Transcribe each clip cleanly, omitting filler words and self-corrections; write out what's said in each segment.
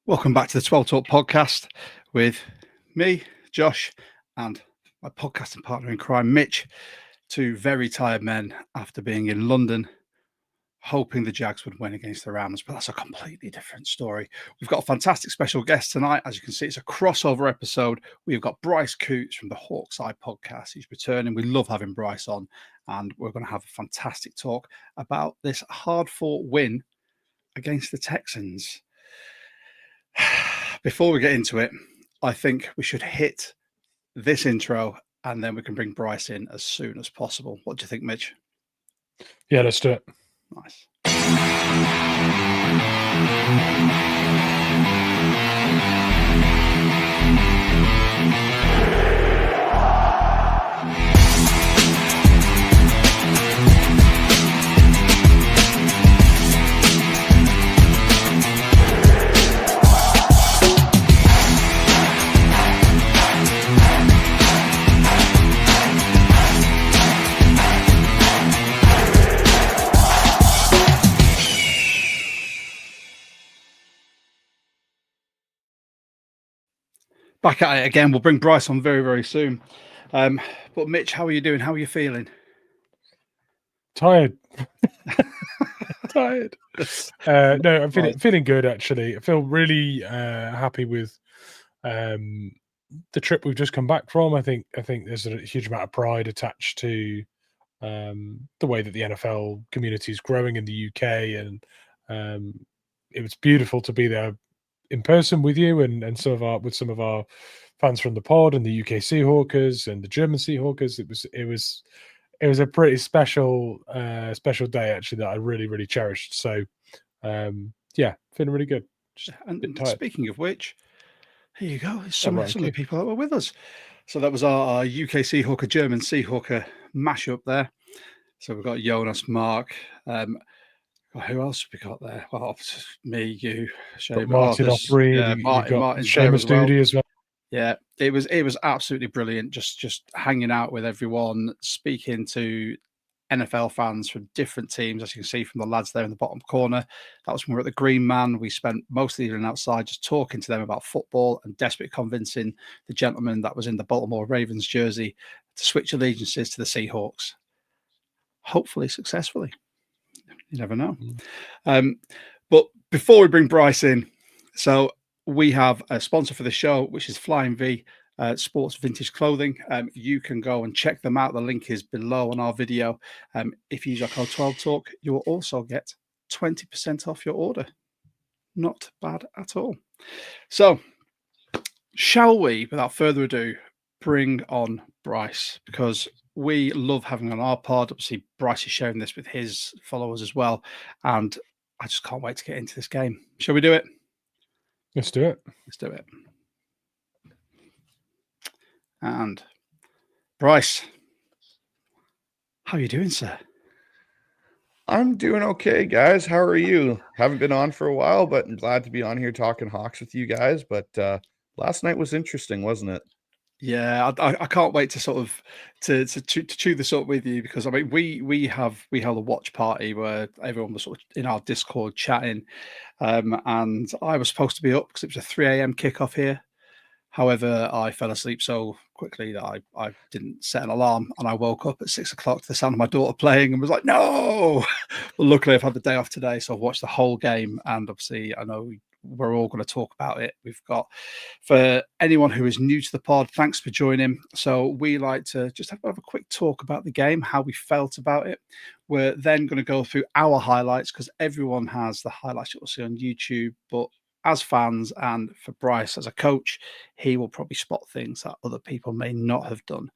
Welcome back to the 12 Talk podcast with me, Josh, and my podcasting partner in crime, Mitch. Two very tired men after being in London, hoping the Jags would win against the Rams, but that's a completely different story. We've got a fantastic special guest tonight. As you can see, it's a crossover episode. We've got Bryce Coutts from the Hawkseye podcast. He's returning. We love having Bryce on, and we're going to have a fantastic talk about this hard-fought win against the Texans. Before we get into it, I think we should hit this intro and then we can bring Bryce in as soon as possible. What do you think, Mitch? Yeah, let's do it. Nice. Back at it again. We'll bring Bryce on very, very soon. But Mitch, how are you doing? How are you feeling? Tired. Tired. No, I'm feeling good, actually. I feel really happy with the trip we've just come back from. I think there's a huge amount of pride attached to the way that the NFL community is growing in the UK, and it was beautiful to be there in person with you and some of our fans from the pod and the UK Seahawkers and the German Seahawkers. It was a pretty special day, actually, that I really, really cherished. So yeah, feeling really good. And speaking of which, here you go. Some of the people that were with us. So that was our UK Seahawker, German Seahawker mashup there. So we've got Jonas, Mark. Who else have we got there? Well, me, you, Martin Offrey, Martin's Seamus Doody as well. Yeah, it was absolutely brilliant. Just hanging out with everyone, speaking to NFL fans from different teams, as you can see from the lads there in the bottom corner. That was when we were at the Green Man. We spent most of the evening outside just talking to them about football and desperately convincing the gentleman that was in the Baltimore Ravens jersey to switch allegiances to the Seahawks. Hopefully successfully. You never know. But before we bring Bryce in, so we have a sponsor for the show, which is Flying V Sports Vintage Clothing. You can go and check them out. The link is below on our video. If you use our code 12Talk, you will also get 20% off your order. Not bad at all. So, shall we, without further ado, bring on Bryce? Because we love having on our pod. Obviously, Bryce is sharing this with his followers as well. And I just can't wait to get into this game. Shall we do it? Let's do it. Let's do it. And Bryce, how are you doing, sir? I'm doing okay, guys. How are you? Haven't been on for a while, but I'm glad to be on here talking Hawks with you guys. But last night was interesting, wasn't it? Yeah, I can't wait to sort of to chew this up with you, because I mean we held a watch party where everyone was sort of in our Discord chatting, and I was supposed to be up because it was a 3 a.m. kickoff here. However, I fell asleep so quickly that I didn't set an alarm, and I woke up at 6 o'clock to the sound of my daughter playing and was like, no. But luckily, I've had the day off today, so I've watched the whole game, and obviously I know we're all going to talk about it. We've got, for anyone who is new to the pod, thanks for joining. So we like to just have a quick talk about the game, how we felt about it. We're then going to go through our highlights, because everyone has the highlights you'll see on YouTube, but as fans and for Bryce as a coach, he will probably spot things that other people may not have done.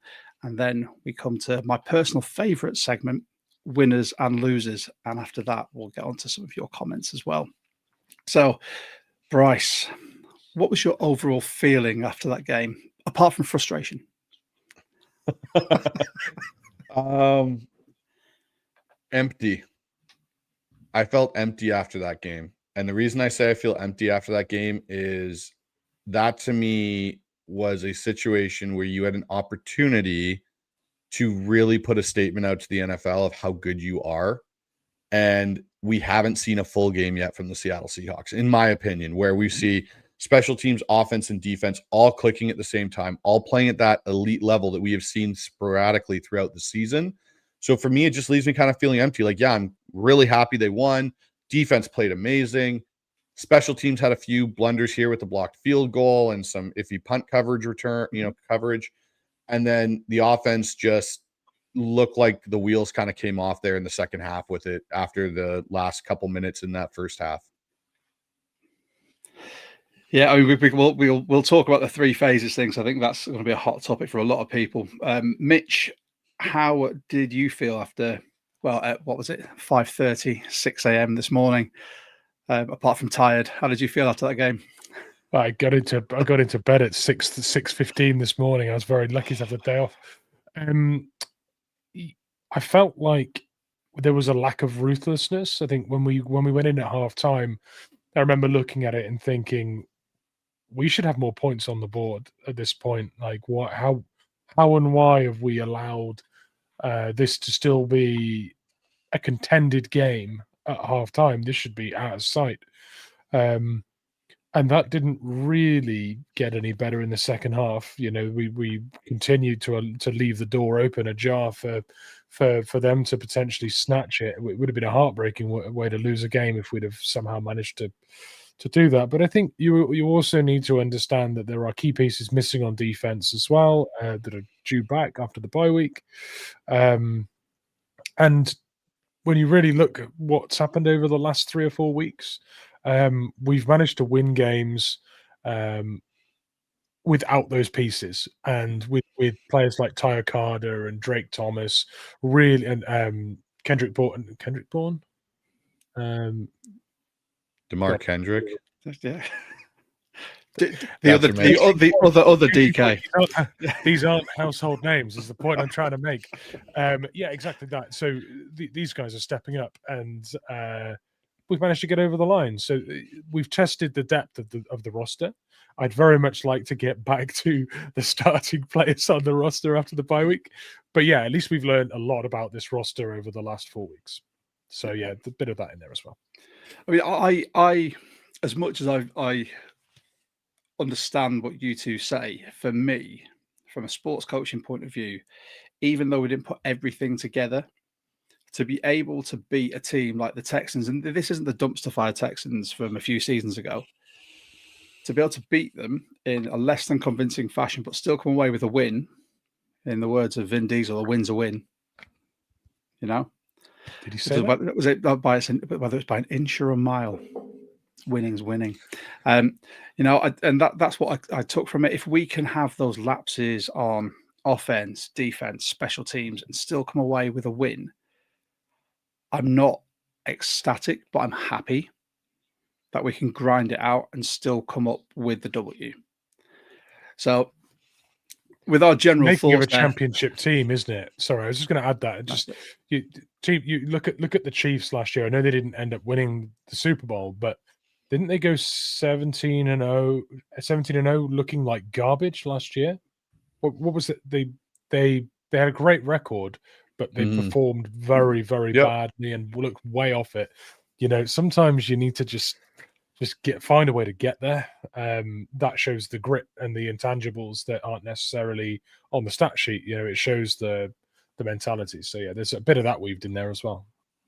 And then we come to my personal favorite segment, winners and losers. And after that, we'll get on to some of your comments as well. So, Bryce, what was your overall feeling after that game, apart from frustration? Empty. I felt empty after that game. And the reason I say I feel empty after that game is that, to me, was a situation where you had an opportunity to really put a statement out to the NFL of how good you are. And we haven't seen a full game yet from the Seattle Seahawks, in my opinion, where we see special teams, offense, and defense all clicking at the same time, all playing at that elite level that we have seen sporadically throughout the season. So for me, it just leaves me kind of feeling empty. Like, yeah, I'm really happy they won. Defense played amazing. Special teams had a few blunders here with the blocked field goal and some iffy punt coverage coverage. And then the offense just looked like the wheels kind of came off there in the second half with it after the last couple minutes in that first half. Yeah, I mean, we'll talk about the three phases things. I think that's going to be a hot topic for a lot of people. Mitch, how did you feel after? Well, at, what was it, 5:30, 6 a.m. this morning? Apart from tired, how did you feel after that game? I got into bed at 6:15 this morning. I was very lucky to have the day off. I felt like there was a lack of ruthlessness. I think when we went in at half time, I remember looking at it and thinking we should have more points on the board at this point. Like, what? How and why have we allowed this to still be a contended game at half time? This should be out of sight. And that didn't really get any better in the second half. You know, we continued to leave the door open ajar for them to potentially snatch it. It would have been a heartbreaking way to lose a game if we'd have somehow managed to do that. But I think you also need to understand that there are key pieces missing on defense as well that are due back after the bye week. And when you really look at what's happened over the last 3 or 4 weeks, we've managed to win games without those pieces, and with players like Okada and Drake Thomas, really, and Kendrick Bourne, DeMar Kendrick, yeah. The other DK. These aren't household names, is the point I'm trying to make. Yeah, exactly that. So these guys are stepping up, and we've managed to get over the line. So we've tested the depth of the roster. I'd very much like to get back to the starting players on the roster after the bye week. But yeah, at least we've learned a lot about this roster over the last 4 weeks. So yeah, a bit of that in there as well. I mean, I as much as I understand what you two say, for me, from a sports coaching point of view, even though we didn't put everything together, to be able to beat a team like the Texans, and this isn't the dumpster fire Texans from a few seasons ago, to be able to beat them in a less than convincing fashion, but still come away with a win, in the words of Vin Diesel, a win's a win. You know? Did he say that? Was it by whether it's by an inch or a mile? Winning's winning. You know, that's what I took from it. If we can have those lapses on offense, defense, special teams, and still come away with a win, I'm not ecstatic, but I'm happy that we can grind it out and still come up with the W. So, with our general making thoughts, of a championship team, isn't it? Sorry, I was just going to add that. Just you look at the Chiefs last year. I know they didn't end up winning the Super Bowl, but didn't they go 17-0, looking like garbage last year? What was it? They had a great record, but they performed very, very badly and looked way off it. You know, sometimes you need to just find a way to get there. That shows the grit and the intangibles that aren't necessarily on the stat sheet. You know, it shows the mentality. So yeah, there's a bit of that weaved in there as well.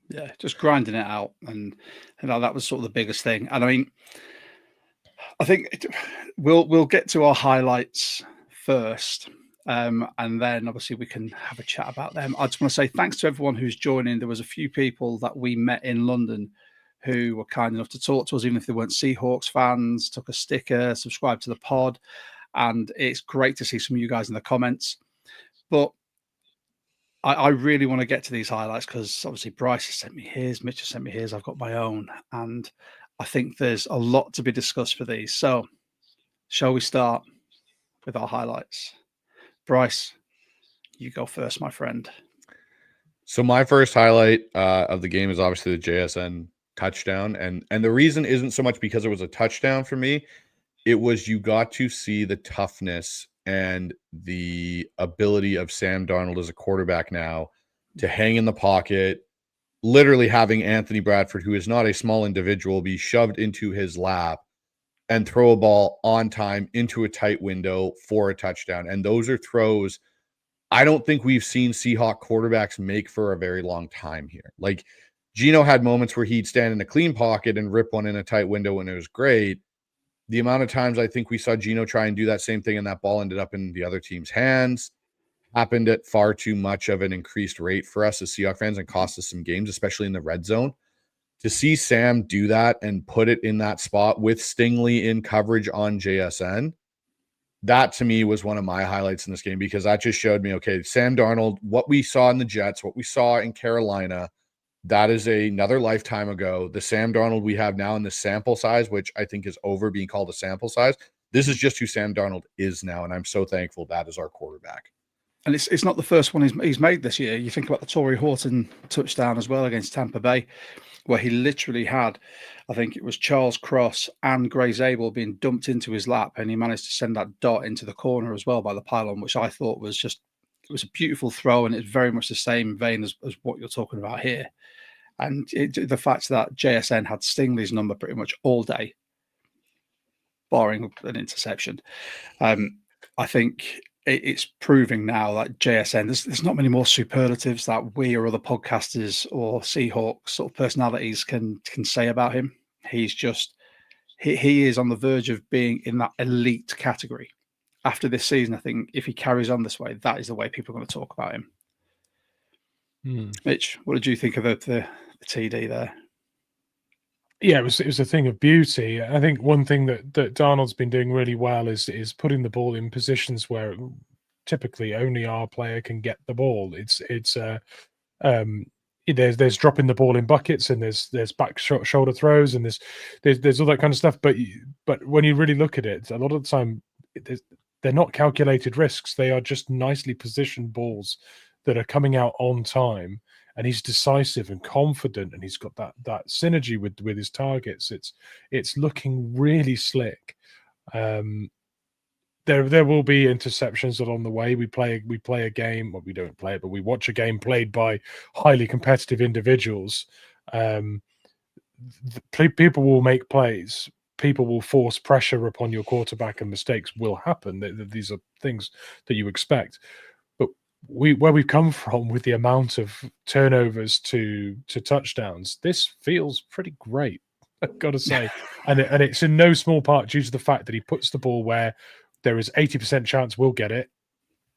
Yeah, just grinding it out, and you know, that was sort of the biggest thing. And I mean, I think we'll get to our highlights first, and then obviously we can have a chat about them. I just want to say thanks to everyone who's joining. There was a few people that we met in London who were kind enough to talk to us, even if they weren't Seahawks fans, took a sticker, subscribed to the pod, and it's great to see some of you guys in the comments. But I really want to get to these highlights because obviously Bryce has sent me his, Mitch has sent me his, I've got my own, and I think there's a lot to be discussed for these. So, shall we start with our highlights? Bryce, you go first, my friend. So my first highlight of the game is obviously the JSN touchdown, and the reason isn't so much because it was a touchdown for me. It was you got to see the toughness and the ability of Sam Darnold as a quarterback now to hang in the pocket, literally having Anthony Bradford, who is not a small individual, be shoved into his lap and throw a ball on time into a tight window for a touchdown. And those are throws I don't think we've seen Seahawk quarterbacks make for a very long time here. Like Geno had moments where he'd stand in a clean pocket and rip one in a tight window and it was great. The amount of times I think we saw Geno try and do that same thing and that ball ended up in the other team's hands happened at far too much of an increased rate for us as Seahawks fans and cost us some games, especially in the red zone. To see Sam do that and put it in that spot with Stingley in coverage on JSN, that to me was one of my highlights in this game because that just showed me, okay, Sam Darnold, what we saw in the Jets, what we saw in Carolina, that is another lifetime ago. The Sam Darnold we have now in the sample size, which I think is over being called a sample size. This is just who Sam Darnold is now, and I'm so thankful that is our quarterback. And it's not the first one he's made this year. You think about the Torrey Horton touchdown as well against Tampa Bay, where he literally had, I think it was Charles Cross and Gray Zabel being dumped into his lap, and he managed to send that dot into the corner as well by the pylon, which I thought was just, it was a beautiful throw, and it's very much the same vein as what you're talking about here. And the fact that JSN had Stingley's number pretty much all day, barring an interception, I think it's proving now that JSN, there's not many more superlatives that we or other podcasters or Seahawks sort of personalities can say about him. He's just, he is on the verge of being in that elite category. After this season, I think if he carries on this way, that is the way people are going to talk about him. Mitch, what did you think of the TD there? Yeah, it was a thing of beauty. I think one thing that Darnold's been doing really well is putting the ball in positions where typically only our player can get the ball. There's dropping the ball in buckets, and there's back shoulder throws, and there's all that kind of stuff. But when you really look at it, a lot of the time they're not calculated risks. They are just nicely positioned balls that are coming out on time. And he's decisive and confident, and he's got that synergy with his targets. It's looking really slick. There will be interceptions along the way. We play a game. Well, we don't play it, but we watch a game played by highly competitive individuals. People will make plays. People will force pressure upon your quarterback, and mistakes will happen. These are things that you expect. Where we've come from with the amount of turnovers to touchdowns, this feels pretty great, I've got to say. and it's in no small part due to the fact that he puts the ball where there is 80% chance we'll get it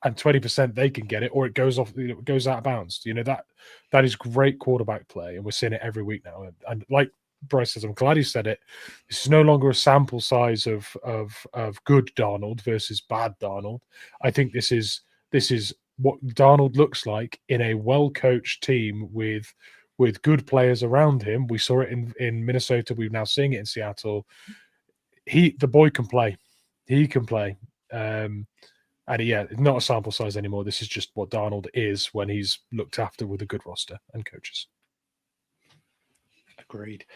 and 20% they can get it, or it goes off, it goes out of bounds. That is great quarterback play, and we're seeing it every week now. And like Bryce says, I'm glad he said it. This is no longer a sample size of good Darnold versus bad Darnold. I think this is what Darnold looks like in a well-coached team with good players around him. We saw it in Minnesota. We're now seeing it in Seattle. The boy can play. He can play. And it's not a sample size anymore. This is just what Darnold is when he's looked after with a good roster and coaches. Agreed.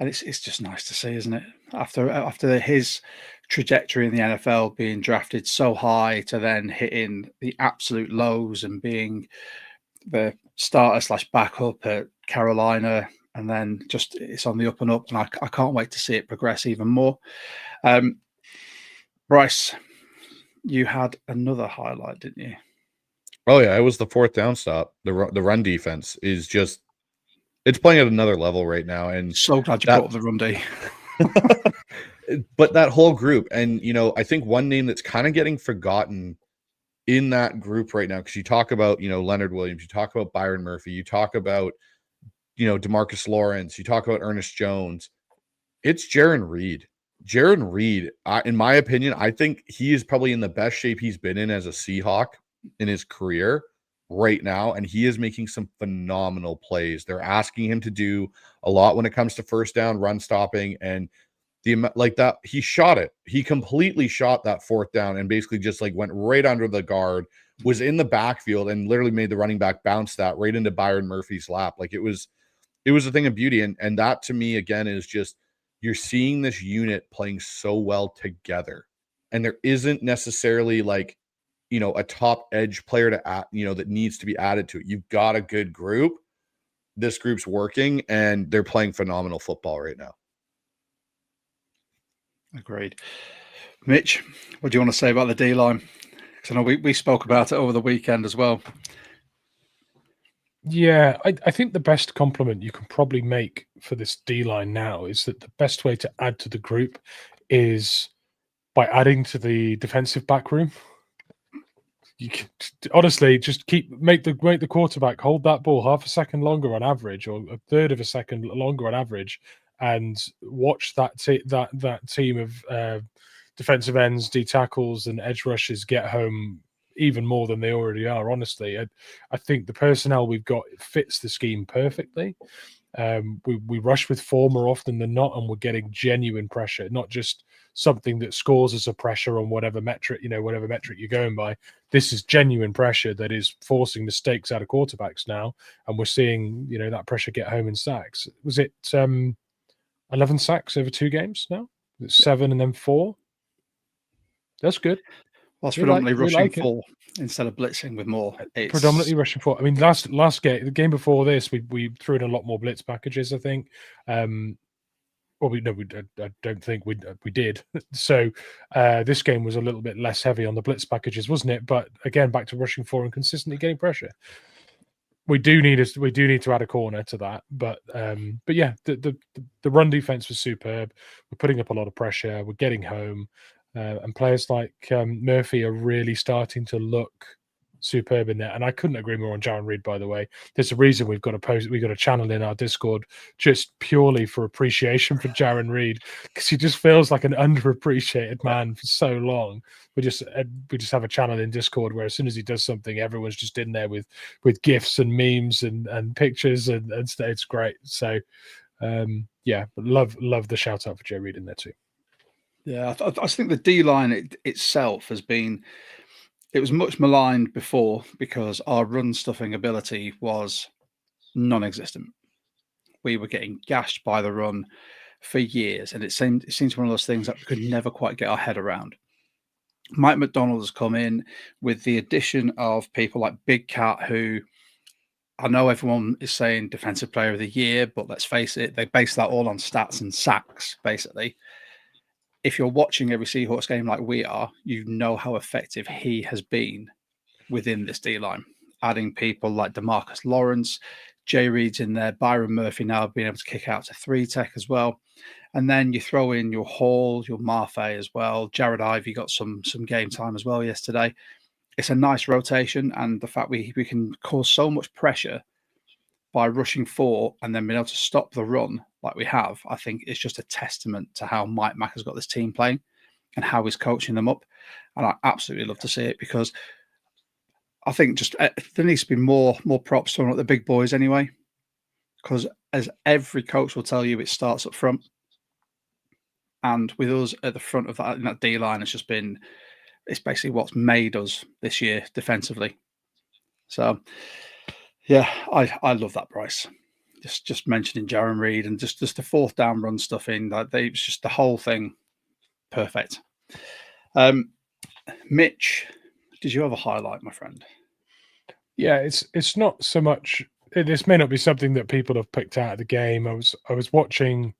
And it's just nice to see, isn't it? After his trajectory in the NFL, being drafted so high to then hitting the absolute lows and being the starter / backup at Carolina, and then just it's on the up and up, and I can't wait to see it progress even more. Bryce, you had another highlight, didn't you? Oh yeah, it was the fourth down stop. The run defense is just, it's playing at another level right now. And so glad you brought up the run D. But that whole group, and I think one name that's kind of getting forgotten in that group right now, because you talk about Leonard Williams, you talk about Byron Murphy, you talk about DeMarcus Lawrence, you talk about Ernest Jones, it's Jarran Reed. Jarran Reed, in my opinion, I think he is probably in the best shape he's been in as a Seahawk in his career right now, and he is making some phenomenal plays. They're asking him to do a lot when it comes to first down, run stopping, and that he shot it. He completely shot that fourth down and basically just went right under the guard, was in the backfield, and literally made the running back bounce that right into Byron Murphy's lap. It was a thing of beauty. And that to me, again, is just, you're seeing this unit playing so well together. And there isn't necessarily a top edge player to add, that needs to be added to it. You've got a good group. This group's working, and they're playing phenomenal football right now. Agreed. Mitch, what do you want to say about the D-line? Because I know we spoke about it over the weekend as well. Yeah, I think the best compliment you can probably make for this D-line now is that the best way to add to the group is by adding to the defensive back room. You can, honestly, just make the quarterback hold that ball half a second longer on average, or a third of a second longer on average, and watch that team of defensive ends, D tackles, and edge rushers get home even more than they already are. Honestly, I think the personnel we've got fits the scheme perfectly. We rush with 4 more often than not, and we're getting genuine pressure, not just something that scores as a pressure on whatever metric you're going by. This is genuine pressure that is forcing mistakes out of quarterbacks now, and we're seeing that pressure get home in sacks. Was it 11 sacks over 2 games now? 7 and then 4. That's good. Whilst predominantly rushing 4 instead of blitzing with more. Predominantly rushing 4. I mean, last game, the game before this, we threw in a lot more blitz packages, I think. I don't think we did. So this game was a little bit less heavy on the blitz packages, wasn't it? But again, back to rushing 4 and consistently getting pressure. We do need to add a corner to that, but yeah, the run defense was superb. We're putting up a lot of pressure. We're getting home. And players like Murphy are really starting to look superb in there. And I couldn't agree more on Jarran Reed, by the way. There's a reason we've got a channel in our Discord just purely for appreciation for Jarran Reed, because he just feels like an underappreciated man for so long. We just have a channel in Discord where as soon as he does something, everyone's just in there with GIFs and memes and pictures and it's great. So yeah, love the shout out for Joe Reed in there too. Yeah, I think the D-line itself it was much maligned before because our run stuffing ability was non-existent. We were getting gashed by the run for years, and it seems one of those things that we could never quite get our head around. Mike Macdonald has come in with the addition of people like Big Cat, who I know everyone is saying Defensive Player of the Year, but let's face it, they base that all on stats and sacks, basically. If you're watching every Seahawks game like we are, you know how effective he has been within this D-line. Adding people like DeMarcus Lawrence, Jay Reed's in there, Byron Murphy now being able to kick out to 3-tech as well. And then you throw in your Hall, your Marfay as well. Jared Ivey got some game time as well yesterday. It's a nice rotation, and the fact we can cause so much pressure by rushing 4 and then being able to stop the run like we have, I think it's just a testament to how Mike Mac has got this team playing and how he's coaching them up. And I absolutely love to see it, because I think just there needs to be more props thrown at the big boys anyway, because as every coach will tell you, it starts up front. And with us at the front of that, in that D-line, it's basically what's made us this year defensively. So yeah, I love that, Bryce. Just mentioning Jarran Reed and just the 4th down run stuff in, it's just the whole thing perfect. Mitch, did you have a highlight, my friend? Yeah, it's not so much. This may not be something that people have picked out of the game. I was watching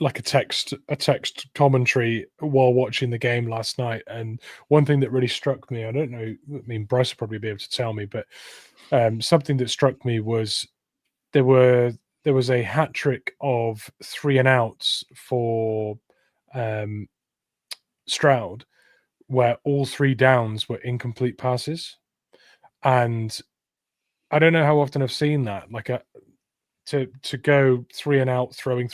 like a text commentary while watching the game last night, and one thing that really struck me, I don't know, I mean, Bryce will probably be able to tell me, but something that struck me was there was a hat trick of 3 and outs for Stroud, where all 3 downs were incomplete passes. And I don't know how often I've seen that, like to go 3 and out, throwing,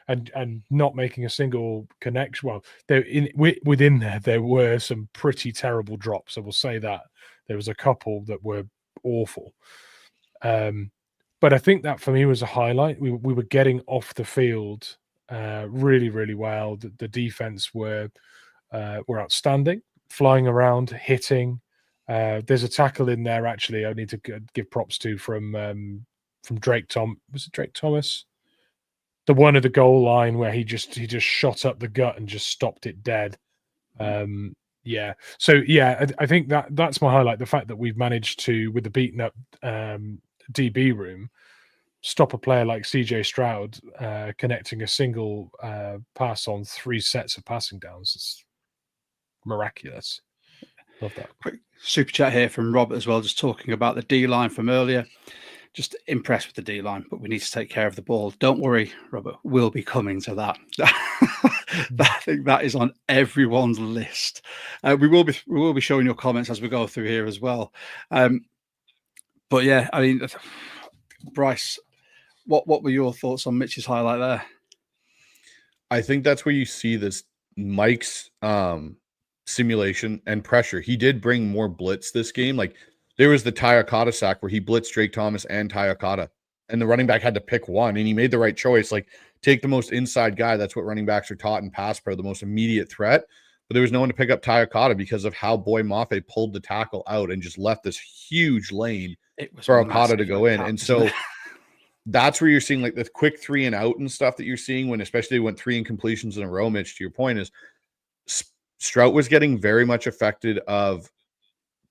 and not making a single connection. Well, within there were some pretty terrible drops. I will say that there was a couple that were awful. But I think that for me was a highlight. We were getting off the field really, really well. The defense were outstanding, flying around, hitting. There's a tackle in there, actually, I need to give props to from Drake was it Drake Thomas? The one at the goal line where he just shot up the gut and just stopped it dead. Yeah. So yeah, I think that's my highlight. The fact that we've managed to, with the beaten up DB room, stop a player like CJ Stroud connecting a single pass on 3 sets of passing downs. It's miraculous. Love that. Quick super chat here from Robert as well, just talking about the D-line from earlier. Just impressed with the D-line, but we need to take care of the ball. Don't worry, Robert, we'll be coming to that. I think that is on everyone's list. We will be showing your comments as we go through here as well. But yeah, I mean, Bryce, what were your thoughts on Mitch's highlight there? I think that's where you see this Mike's simulation and pressure. He did bring more blitz this game. Like, there was the Ty Okada sack where he blitzed Drake Thomas and Ty Okada, and the running back had to pick one, and he made the right choice. Like, take the most inside guy. That's what running backs are taught in pass pro, the most immediate threat. But there was no one to pick up Ty Okada because of how Boy Mafe pulled the tackle out and just left this huge lane for Okada to go in. And so that's where you're seeing like the quick 3 and out and stuff that you're seeing when especially when 3 incompletions in a row, Mitch, to your point, is Stroud was getting very much affected of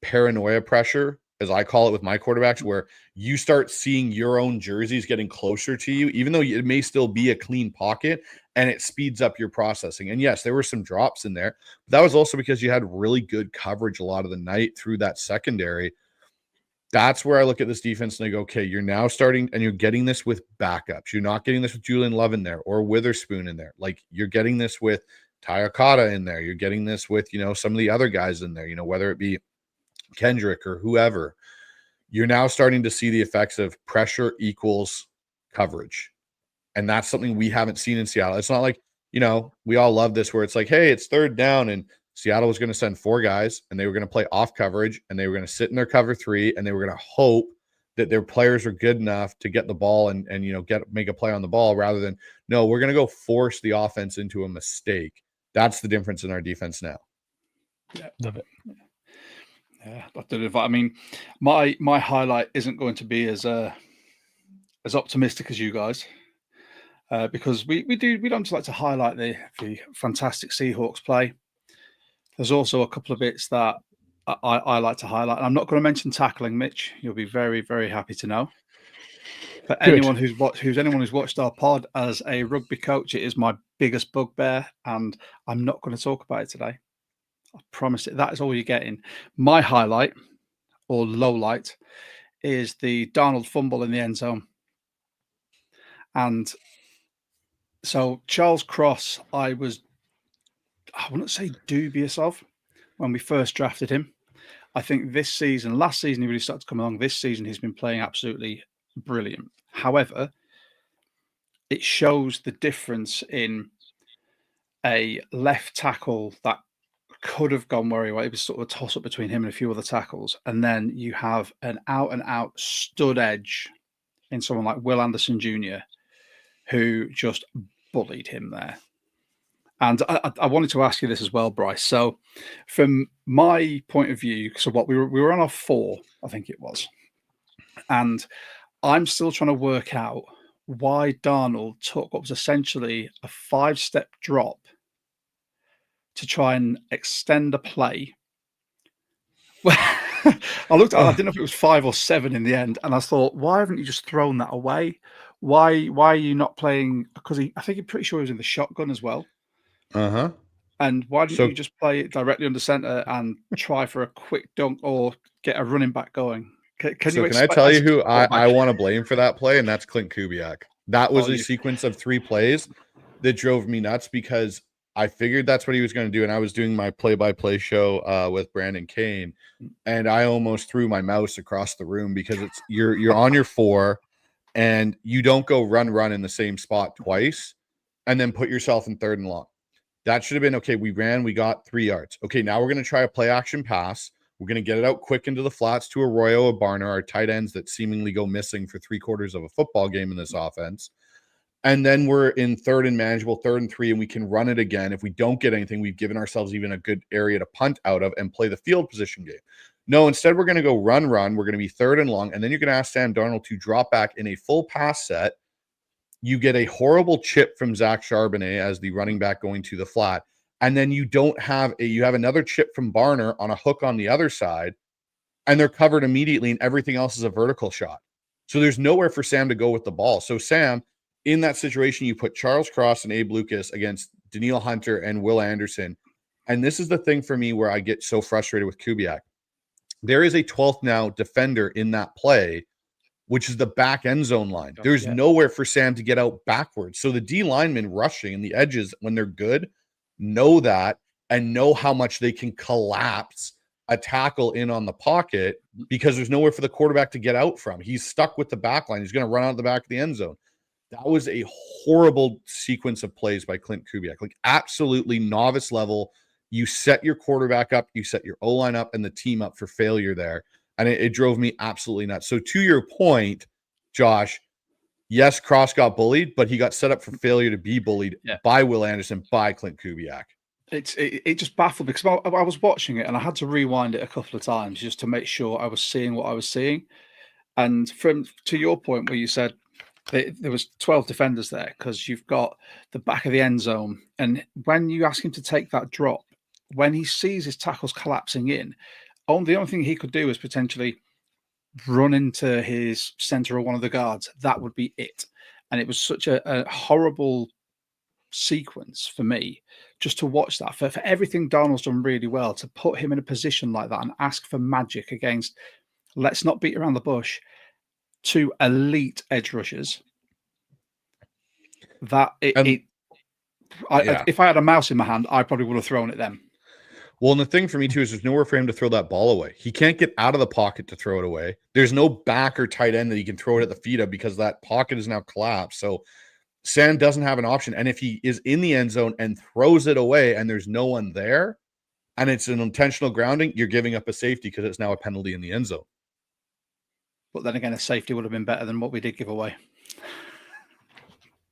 paranoia pressure, as I call it with my quarterbacks, where you start seeing your own jerseys getting closer to you, even though it may still be a clean pocket, and it speeds up your processing. And yes, there were some drops in there, but that was also because you had really good coverage a lot of the night through that secondary. That's where I look at this defense and I go, okay, you're now starting and you're getting this with backups. You're not getting this with Julian Love in there or Witherspoon in there. Like, you're getting this with Ty Okada in there. You're getting this with, some of the other guys in there, whether it be Kendrick or whoever. You're now starting to see the effects of pressure equals coverage. And that's something we haven't seen in Seattle. It's not like, we all love this where it's like, hey, it's 3rd down and Seattle was going to send 4 guys and they were going to play off coverage and they were going to sit in their cover 3 and they were going to hope that their players are good enough to get the ball and make a play on the ball, rather than, no, we're going to go force the offense into a mistake. That's the difference in our defense now. Yeah, love it. Yeah, I mean, my highlight isn't going to be as optimistic as you guys, because we don't just like to highlight the fantastic Seahawks play. There's also a couple of bits that I like to highlight. And I'm not going to mention tackling, Mitch. You'll be very, very happy to know. But anyone who's watched our pod as a rugby coach, it is my biggest bugbear, and I'm not going to talk about it today. I promise it. That is all you're getting. My highlight or low light is the Darnold fumble in the end zone. And so Charles Cross, I wouldn't say dubious of when we first drafted him. I think last season he really started to come along. This season he's been playing absolutely brilliant. However, it shows the difference in a left tackle that could have gone where he was. It was sort of a toss-up between him and a few other tackles. And then you have an out-and-out stud edge in someone like Will Anderson Jr., who just bullied him there. And I wanted to ask you this as well, Bryce. So from my point of view, so we were on our 4, I think it was. And I'm still trying to work out why Darnold took what was essentially a 5-step drop to try and extend a play. I didn't know if it was 5 or 7 in the end, and I thought, why haven't you just thrown that away? Why are you not playing? Because I think I'm pretty sure he was in the shotgun as well. Uh-huh. And why didn't you just play it directly under center and try for a quick dunk or get a running back going? Can I tell you who I want to blame for that play? And that's Clint Kubiak. That was a sequence of 3 plays that drove me nuts, because I figured that's what he was going to do. And I was doing my play-by-play show with Brandon Kane, and I almost threw my mouse across the room, because it's you're on your 4 and you don't go run in the same spot twice and then put yourself in 3rd and long. That should have been, okay, we got 3 yards. Okay, now we're going to try a play action pass. We're going to get it out quick into the flats to Arroyo or Barner, our tight ends that seemingly go missing for 3/4 of a football game in this offense. And then we're in 3rd and manageable, 3rd and 3, and we can run it again. If we don't get anything, we've given ourselves even a good area to punt out of and play the field position game. No, instead we're going to go run. We're going to be 3rd and long, and then you're going to ask Sam Darnold to drop back in a full pass set. You get a horrible chip from Zach Charbonnet as the running back going to the flat. And then you have another chip from Barner on a hook on the other side, and they're covered immediately, and everything else is a vertical shot. So there's nowhere for Sam to go with the ball. So Sam, in that situation, you put Charles Cross and Abe Lucas against Danielle Hunter and Will Anderson. And this is the thing for me where I get so frustrated with Kubiak. There is a 12th now defender in that play, which is the back end zone line. There's nowhere for Sam to get out backwards. So the D linemen rushing and the edges, when they're good, know that and know how much they can collapse a tackle in on the pocket because there's nowhere for the quarterback to get out from. He's stuck with the back line. He's going to run out the back of the end zone. That was a horrible sequence of plays by Clint Kubiak. Like absolutely novice level. You set your quarterback up, you set your O-line up and the team up for failure there. And it drove me absolutely nuts. So to your point, Josh, yes, Cross got bullied, but he got set up for failure to be bullied by Will Anderson, by Clint Kubiak. It just baffled me because I was watching it and I had to rewind it a couple of times just to make sure I was seeing what I was seeing. And to your point where you said there was 12 defenders there because you've got the back of the end zone. And when you ask him to take that drop, when he sees his tackles collapsing in, the only thing he could do is potentially run into his center or one of the guards. That would be it. And it was such a horrible sequence for me just to watch that. For everything Darnold's done really well, to put him in a position like that and ask for magic against, let's not beat around the bush, 2 elite edge rushers. If I had a mouse in my hand, I probably would have thrown it then. Well, and the thing for me too is there's nowhere for him to throw that ball away. He can't get out of the pocket to throw it away. There's no back or tight end that he can throw it at the feet of because that pocket is now collapsed. So Sam doesn't have an option. And if he is in the end zone and throws it away and there's no one there and it's an intentional grounding, you're giving up a safety because it's now a penalty in the end zone. But then again, a safety would have been better than what we did give away.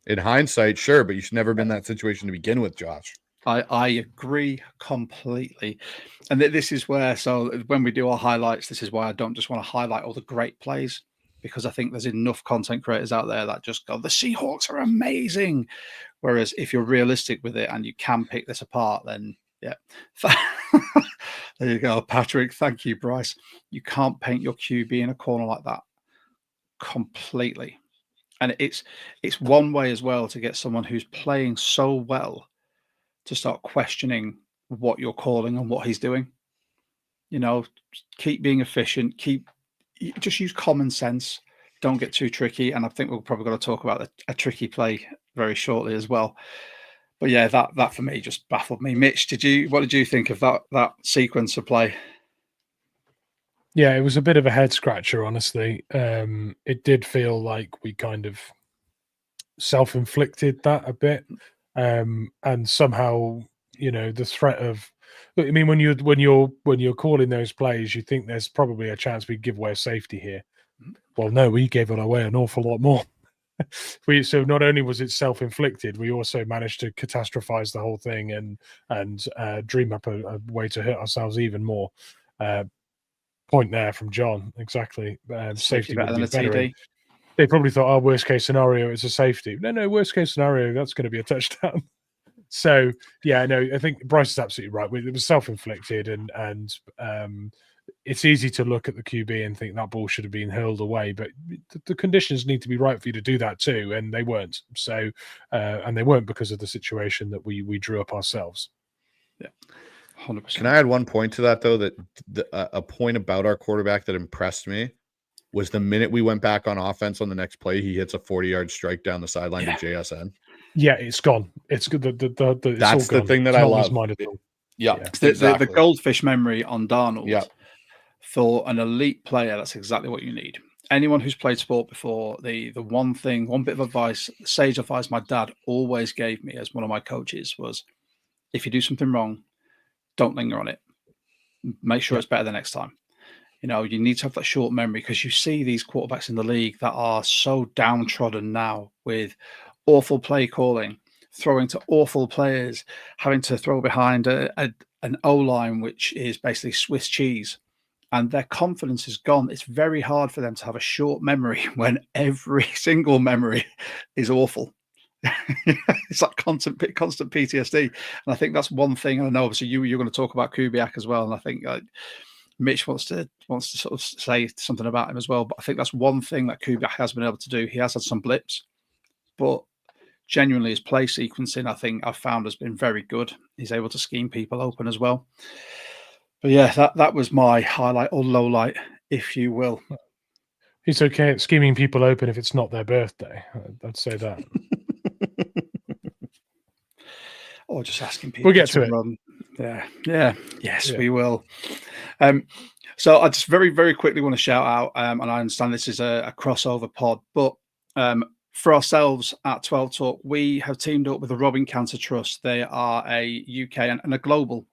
In hindsight, sure, but you should never have been in that situation to begin with, Josh. I agree completely. And this is where, so when we do our highlights, this is why I don't just want to highlight all the great plays, because I think there's enough content creators out there that just go, the Seahawks are amazing. Whereas if you're realistic with it and you can pick this apart, then yeah. There you go, Patrick. Thank you, Bryce. You can't paint your QB in a corner like that completely. And it's one way as well to get someone who's playing so well to start questioning what you're calling and what he's doing. You know, keep being efficient, just use common sense. Don't get too tricky. And I think we're probably going to talk about a tricky play very shortly as well. But yeah, that for me just baffled me. Mitch, what did you think of that sequence of play? Yeah, it was a bit of a head scratcher, honestly. It did feel like we kind of self-inflicted that a bit. And somehow, the threat of, I mean, when you're calling those plays, you think there's probably a chance we give away a safety here. Well, no, we gave it away an awful lot more. So not only was it self-inflicted, we also managed to catastrophize the whole thing and dream up a way to hurt ourselves even more. Point there from John, exactly. Safety better than a TD. They probably thought, worst case scenario is a safety. No, worst case scenario, that's going to be a touchdown. So yeah, no, I think Bryce is absolutely right. It was self-inflicted, and it's easy to look at the QB and think that ball should have been hurled away, but the conditions need to be right for you to do that too, and they weren't. So, and they weren't because of the situation that we drew up ourselves. Yeah, 100%. Can I add one point to that though? That a point about our quarterback that impressed me was the minute we went back on offense on the next play, he hits a 40-yard strike down the sideline to JSN. Yeah, it's gone. It's good. That's the thing that I love. Yeah, exactly. The goldfish memory on Darnold. Yeah. For an elite player, that's exactly what you need. Anyone who's played sport before, the one bit of advice, sage advice my dad always gave me as one of my coaches was, if you do something wrong, don't linger on it. Make sure it's better the next time. You need to have that short memory, because you see these quarterbacks in the league that are so downtrodden now with awful play calling, throwing to awful players, having to throw behind an O-line, which is basically Swiss cheese. And their confidence is gone. It's very hard for them to have a short memory when every single memory is awful. It's like constant PTSD. And I think that's one thing. And I know obviously you're going to talk about Kubiak as well. And I think Mitch wants to sort of say something about him as well. But I think that's one thing that Kubiak has been able to do. He has had some blips, but genuinely his play sequencing, I think I've found, has been very good. He's able to scheme people open as well. But yeah, that was my highlight or low light, if you will. He's okay at scheming people open if it's not their birthday. I'd say that. Or just asking people we'll get to run. Yes, we will. So I just very, very quickly want to shout out, and I understand this is a crossover pod, but for ourselves at 12 Talk, we have teamed up with the Robin Cancer Trust. They are a UK and a global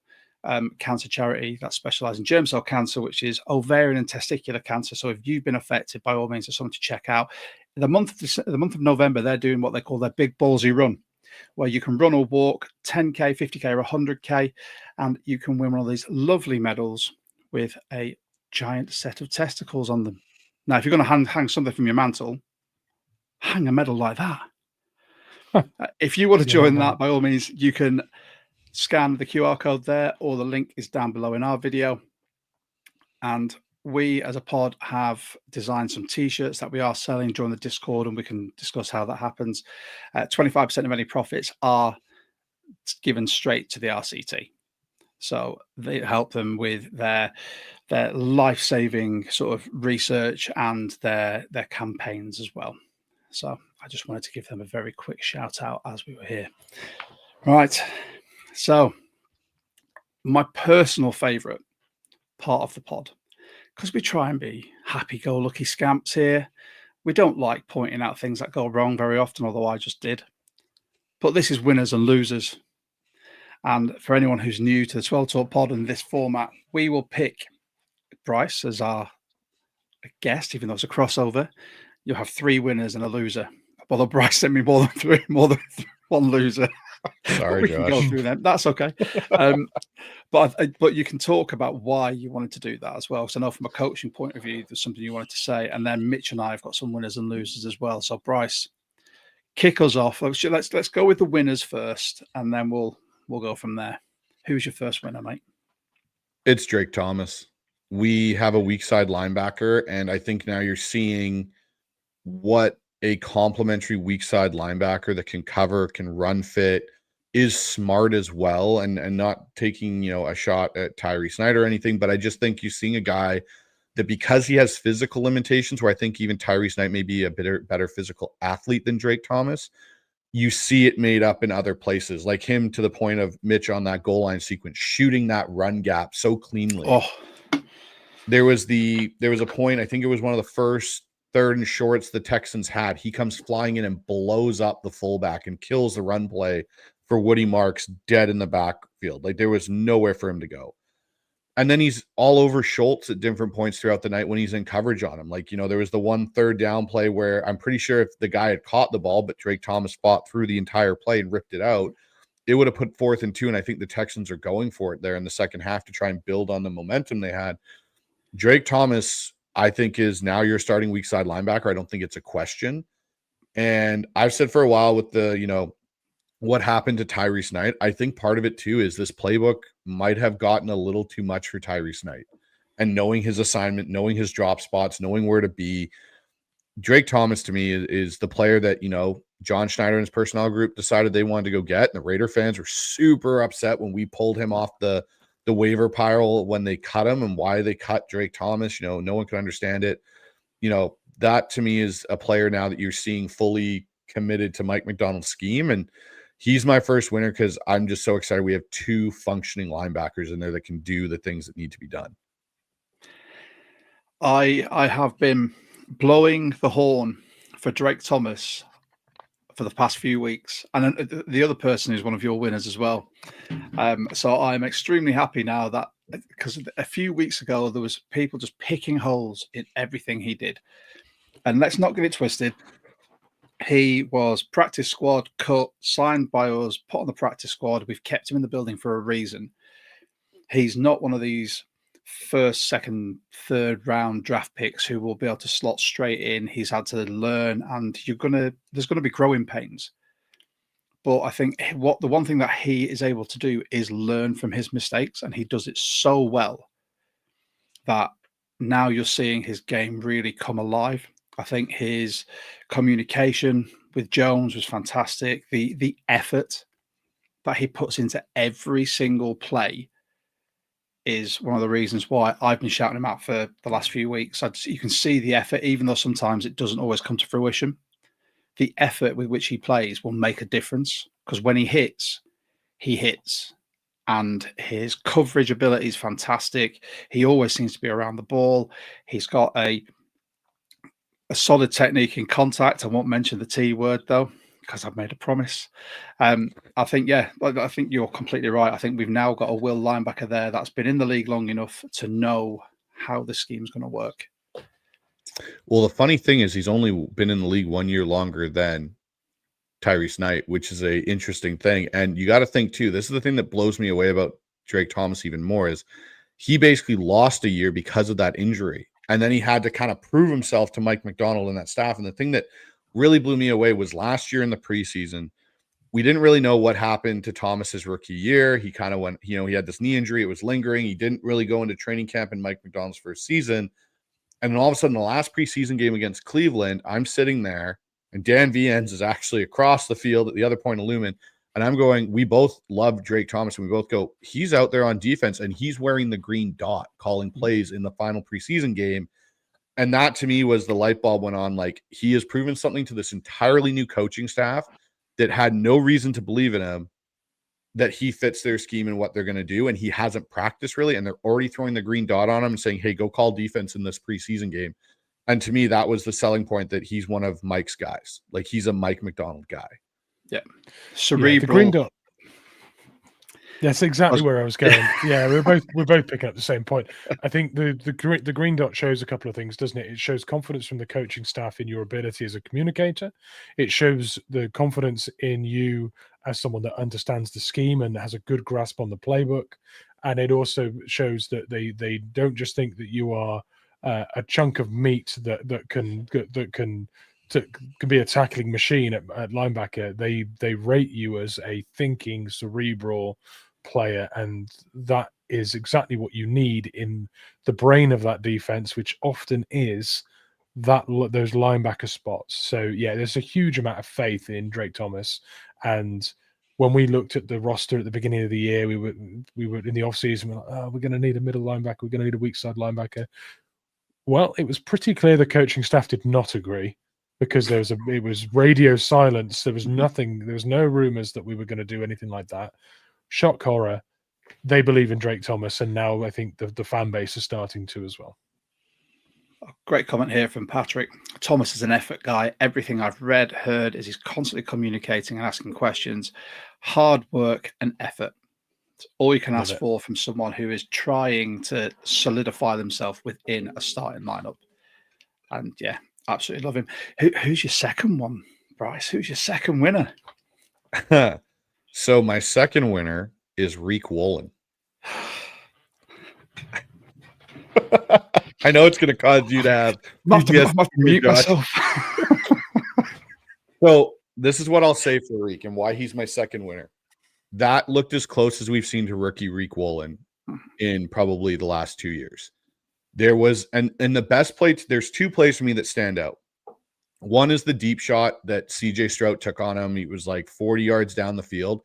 cancer charity that specialises in germ cell cancer, which is ovarian and testicular cancer. So if you've been affected, by all means, there's something to check out. The month of November, they're doing what they call their Big Ballsy Run, where you can run or walk 10K, 50K, or 100K, and you can win one of these lovely medals with a giant set of testicles on them. Now, if you're going to hang something from your mantle, hang a medal like that. If you want to join that, by all means, you can scan the QR code there, or the link is down below in our video. And we, as a pod, have designed some T-shirts that we are selling during the Discord, and we can discuss how that happens. 25% of any profits are given straight to the RCT. So they help them with their life-saving sort of research and their campaigns as well. So I just wanted to give them a very quick shout out as we were here. Right. So my personal favourite part of the pod, because we try and be happy-go-lucky scamps here, we don't like pointing out things that go wrong very often, although I just did. But this is winners and losers. And for anyone who's new to the 12 Talk pod and this format, we will pick Bryce as our guest, even though it's a crossover. You'll have 3 winners and a loser. Although Bryce sent me more than one loser. Sorry, we Josh. can go through them. That's okay. But you can talk about why you wanted to do that as well. So I know from a coaching point of view, there's something you wanted to say. And then Mitch and I have got some winners and losers as well. So Bryce, kick us off. Let's go with the winners first, and then we'll go from there. Who's your first winner, mate? It's Drake Thomas. We have a weak side linebacker, and I think now you're seeing what a complementary weak side linebacker that can cover, can run fit, is smart as well, and not taking a shot at Tyree Snyder or anything, but I just think you're seeing a guy that, because he has physical limitations, where I think even Tyree Snyder may be a better physical athlete than Drake Thomas, you see it made up in other places, like him to the point of Mitch on that goal line sequence, shooting that run gap so cleanly. Oh, there was a point, I think it was one of the first 3rd and shorts the Texans had. He comes flying in and blows up the fullback and kills the run play for Woody Marks dead in the backfield. Like, there was nowhere for him to go. And then he's all over Schultz at different points throughout the night when he's in coverage on him. Like, there was the one 3rd down play where I'm pretty sure if the guy had caught the ball, but Drake Thomas fought through the entire play and ripped it out, it would have put 4th and 2. And I think the Texans are going for it there in the second half to try and build on the momentum they had. Drake Thomas, I think, is now your starting weak side linebacker. I don't think it's a question. And I've said for a while with the, what happened to Tyrese Knight, I think part of it too is this playbook might have gotten a little too much for Tyrese Knight. And knowing his assignment, knowing his drop spots, knowing where to be, Drake Thomas to me is the player that, John Schneider and his personnel group decided they wanted to go get. And the Raider fans were super upset when we pulled him off the waiver pile when they cut him, and why they cut Drake Thomas. No one could understand it. That to me is a player now that you're seeing fully committed to Mike Macdonald's scheme. And he's my first winner because I'm just so excited. We have 2 functioning linebackers in there that can do the things that need to be done. I have been blowing the horn for Drake Thomas for the past few weeks, and the other person is one of your winners as well. So I'm extremely happy now that, because a few weeks ago there was people just picking holes in everything he did, and let's not get it twisted. He was practice squad cut, signed by us, put on the practice squad. We've kept him in the building for a reason. He's not one of these 1st, 2nd, 3rd round draft picks who will be able to slot straight in. He's had to learn, and there's going to be growing pains. But I think the one thing that he is able to do is learn from his mistakes, and he does it so well that now you're seeing his game really come alive. I think his communication with Jones was fantastic. The effort that he puts into every single play is one of the reasons why I've been shouting him out for the last few weeks. You can see the effort, even though sometimes it doesn't always come to fruition. The effort with which he plays will make a difference, because when he hits, and his coverage ability is fantastic. He always seems to be around the ball. He's got a solid technique in contact. I won't mention the T word though, because I've made a promise. I think you're completely right. I think we've now got a will linebacker there that's been in the league long enough to know how the scheme's going to work. Well, the funny thing is he's only been in the league 1 year longer than Tyrese Knight, which is a interesting thing. And you got to think too, this is the thing that blows me away about Drake Thomas even more, is he basically lost a year because of that injury. And then he had to kind of prove himself to Mike Macdonald and that staff. And the thing that really blew me away was last year in the preseason, we didn't really know what happened to Thomas's rookie year. He kind of went, he had this knee injury. It was lingering. He didn't really go into training camp in Mike Macdonald's first season. And then all of a sudden, the last preseason game against Cleveland, I'm sitting there, and Dan Viens is actually across the field at the other point of Lumen. And I'm going, we both love Drake Thomas, and we both go, he's out there on defense, and he's wearing the green dot, calling plays in the final preseason game. And that, to me, was the light bulb went on. Like, he has proven something to this entirely new coaching staff that had no reason to believe in him, that he fits their scheme and what they're going to do. And he hasn't practiced really. And they're already throwing the green dot on him and saying, hey, go call defense in this preseason game. And to me, that was the selling point, that he's one of Mike's guys. Like, he's a Mike Macdonald guy. Yeah. Cerebral. Yeah, the green dot. That's exactly where I was going. Yeah, we're both picking up the same point. I think the green dot shows a couple of things, doesn't it? It shows confidence from the coaching staff in your ability as a communicator. It shows the confidence in you as someone that understands the scheme and has a good grasp on the playbook. And it also shows that they don't just think that you are a chunk of meat that can be a tackling machine at linebacker. They rate you as a thinking, cerebral player, and that is exactly what you need in the brain of that defense, which often is those linebacker spots. So yeah, there's a huge amount of faith in Drake Thomas. And when we looked at the roster at the beginning of the year, we were in the offseason, we're like, oh, we're going to need a middle linebacker, we're going to need a weak side linebacker. Well, it was pretty clear the coaching staff did not agree, because it was radio silence. There was nothing, there was no rumors that we were going to do anything like that. Shock horror. They believe in Drake Thomas, and now I think the fan base is starting to as well. Great comment here from Patrick. Thomas is an effort guy. Everything I've read, heard is he's constantly communicating and asking questions. Hard work and effort. It's all you can ask for from someone who is trying to solidify themselves within a starting lineup. And yeah, absolutely love him. Who's your second one, Bryce? Who's your second winner? So my second winner is Riq Woolen. I know it's going to cause you to have to mute myself. So this is what I'll say for Riq and why he's my second winner. That looked as close as we've seen to rookie Riq Woolen in probably the last 2 years. There was, and the best play, there's two plays for me that stand out. One is the deep shot that CJ Stroud took on him. He was like 40 yards down the field.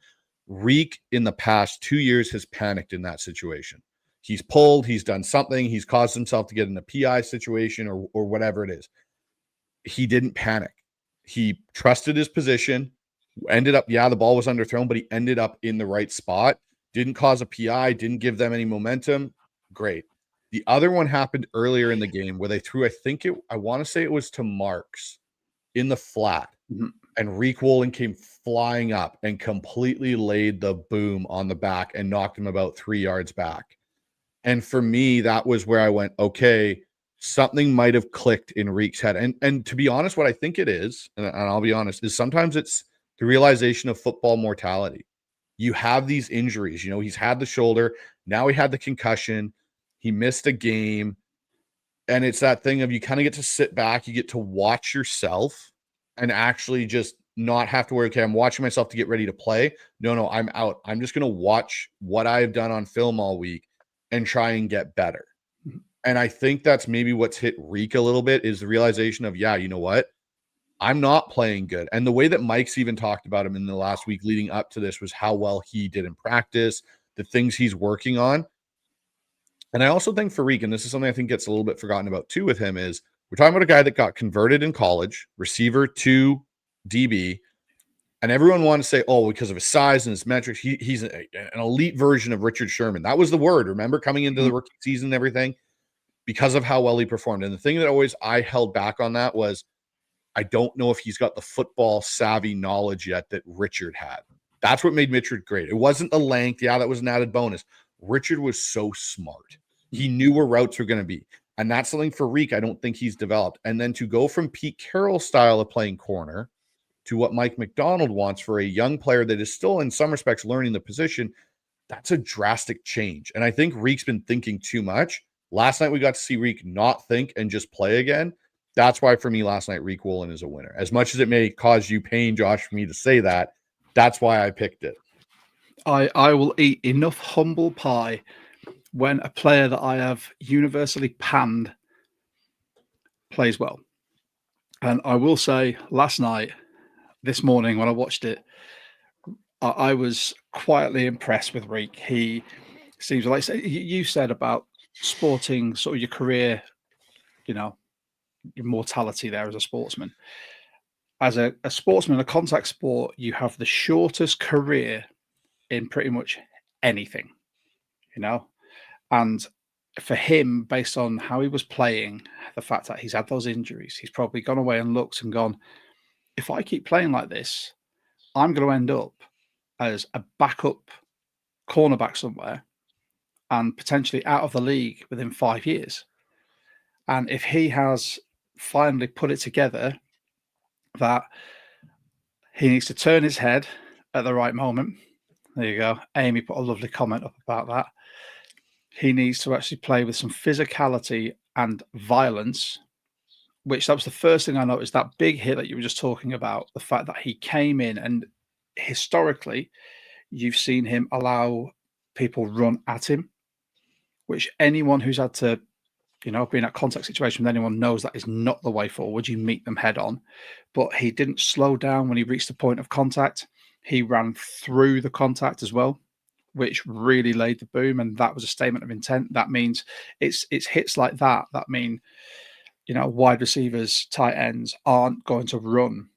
Riq in the past 2 years has panicked in that situation. He's pulled, he's done something, he's caused himself to get in a PI situation or whatever it is. He didn't panic. He trusted his position, ended up, the ball was underthrown, but he ended up in the right spot. Didn't cause a PI, didn't give them any momentum. Great. The other one happened earlier in the game where they threw, I want to say it was to Marks in the flat. Mm-hmm. And Riq Woolen came flying up and completely laid the boom on the back and knocked him about 3 yards back. And for me, that was where I went, okay, something might have clicked in Riq's head. And to be honest, what I think it is, and I'll be honest, is sometimes it's the realization of football mortality. You have these injuries. He's had the shoulder. Now he had the concussion. He missed a game. And it's that thing of you kind of get to sit back. You get to watch yourself and actually just not have to worry, okay, I'm watching myself to get ready to play. No, I'm out. I'm just going to watch what I've done on film all week and try and get better. And I think that's maybe what's hit Riq a little bit is the realization of, yeah, you know what? I'm not playing good. And the way that Mike's even talked about him in the last week leading up to this was how well he did in practice, the things he's working on. And I also think for Riq, and this is something I think gets a little bit forgotten about too with him, is we're talking about a guy that got converted in college, receiver to DB, and everyone wanted to say, oh, because of his size and his metrics, he's an elite version of Richard Sherman. That was the word, remember, coming into the rookie season and everything, because of how well he performed. And the thing that I held back on that was, I don't know if he's got the football savvy knowledge yet that Richard had. That's what made Richard great. It wasn't the length. Yeah, that was an added bonus. Richard was so smart. He knew where routes were going to be. And that's something for Riq I don't think he's developed. And then to go from Pete Carroll's style of playing corner to what Mike Macdonald wants for a young player that is still in some respects learning the position, that's a drastic change. And I think Riq's been thinking too much. Last night we got to see Riq not think and just play again. That's why for me last night, Riq Woolen is a winner. As much as it may cause you pain, Josh, for me to say that, that's why I picked it. I will eat enough humble pie when a player that I have universally panned plays well. And I will say last night, this morning when I watched it, I was quietly impressed with Riq. He seems like you said about sporting sort of your career, your mortality there as a sportsman. As a sportsman, a contact sport, you have the shortest career in pretty much anything, and for him, based on how he was playing, the fact that he's had those injuries, he's probably gone away and looked and gone, if I keep playing like this, I'm going to end up as a backup cornerback somewhere and potentially out of the league within 5 years. And if he has finally put it together that he needs to turn his head at the right moment. There you go. Amy put a lovely comment up about that. He needs to actually play with some physicality and violence, which that was the first thing I noticed, that big hit that you were just talking about, the fact that he came in and historically you've seen him allow people run at him, which anyone who's had to, be in a contact situation with anyone knows that is not the way forward. You meet them head on. But he didn't slow down when he reached the point of contact. He ran through the contact as well, which really laid the boom. And that was a statement of intent. That means it's hits like that mean, wide receivers, tight ends aren't going to run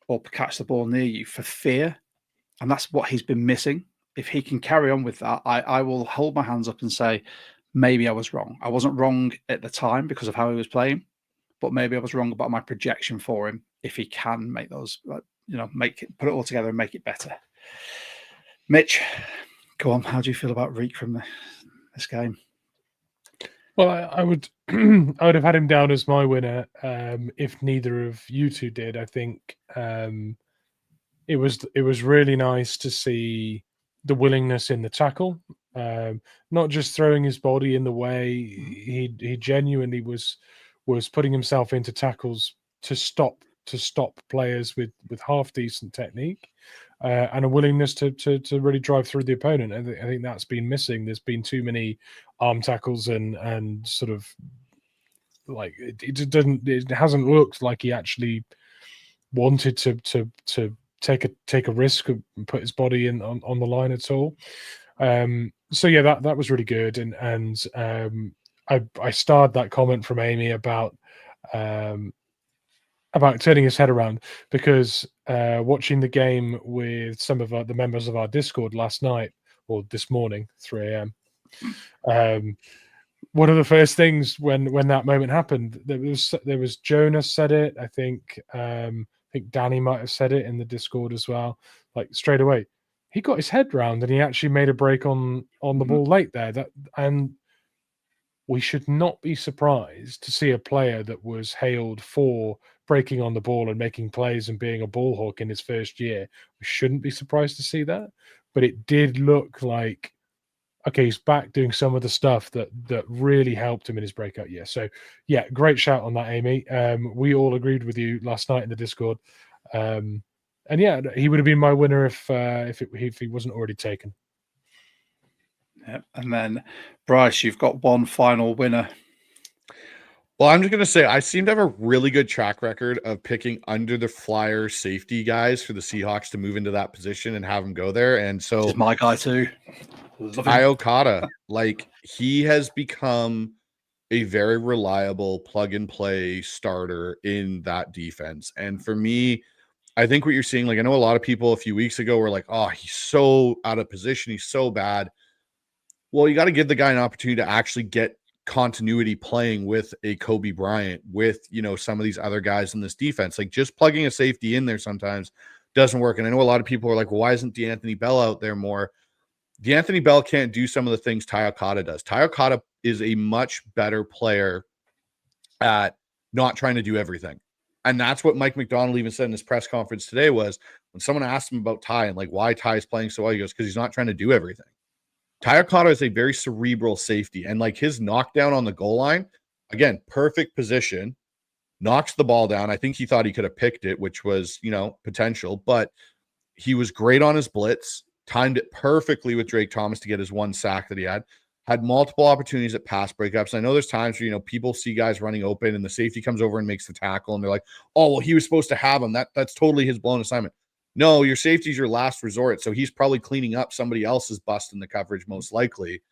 or catch the ball near you for fear. And that's what he's been missing. If he can carry on with that, I will hold my hands up and say, maybe I was wrong. I wasn't wrong at the time because of how he was playing, but maybe I was wrong about my projection for him if he can make those, put it all together and make it better. Mitch, go on. How do you feel about Riq from this game? Well, I would I would have had him down as my winner if neither of you two did. I think it was really nice to see the willingness in the tackle, not just throwing his body in the way. He genuinely was putting himself into tackles to stop players with half decent technique, and a willingness to really drive through the opponent. I think that's been missing. There's been too many arm tackles and sort of like it hasn't looked like he actually wanted to take a risk and put his body in on the line at all. So yeah, that was really good. And I starred that comment from Amy about turning his head around, because watching the game with some of the members of our Discord last night or this morning, 3 a.m. One of the first things when that moment happened, there was Jonas said it. I think Danny might have said it in the Discord as well. Like straight away, he got his head round and he actually made a break on the ball late there. And we should not be surprised to see a player that was hailed for breaking on the ball and making plays and being a ball hawk in his first year. We shouldn't be surprised to see that. But it did look like, okay, he's back doing some of the stuff that really helped him in his breakout year. So, yeah, great shout on that, Amy. We all agreed with you last night in the Discord. And yeah, he would have been my winner if he wasn't already taken. Yep. And then, Bryce, you've got one final winner Well, I'm just going to say I seem to have a really good track record of picking under the flyer safety guys for the Seahawks to move into that position and have them go there. And so, This is my guy too. Okada, like he has become a very reliable plug and play starter in that defense. And for me, I think what you're seeing, like I know a lot of people a few weeks ago were like, oh, he's so out of position. He's so bad. Well, you got to give the guy an opportunity to actually get continuity playing with a Kobe Bryant, with, you know, some of these other guys in this defense. Like just plugging a safety in there sometimes doesn't work. And I know a lot of people are like, well, why isn't DeAnthony Bell out there more? DeAnthony Bell can't do some of the things Ty Okada does. Ty Okada is a much better player at not trying to do everything. And that's what Mike Macdonald even said in his press conference today was when someone asked him about Ty and like why Ty is playing so well, he goes, because he's not trying to do everything. Ty Okada is a very cerebral safety, and like his knockdown on the goal line, again, perfect position, knocks the ball down. I think he thought he could have picked it, which was, you know, potential, but he was great on his blitz, timed it perfectly with Drake Thomas to get his one sack that he had multiple opportunities at pass breakups. And I know there's times where, you know, people see guys running open and the safety comes over and makes the tackle and they're like, oh, well, he was supposed to have him. That's totally his blown assignment. No, your safety is your last resort. So he's probably cleaning up somebody else's bust in the coverage, most likely.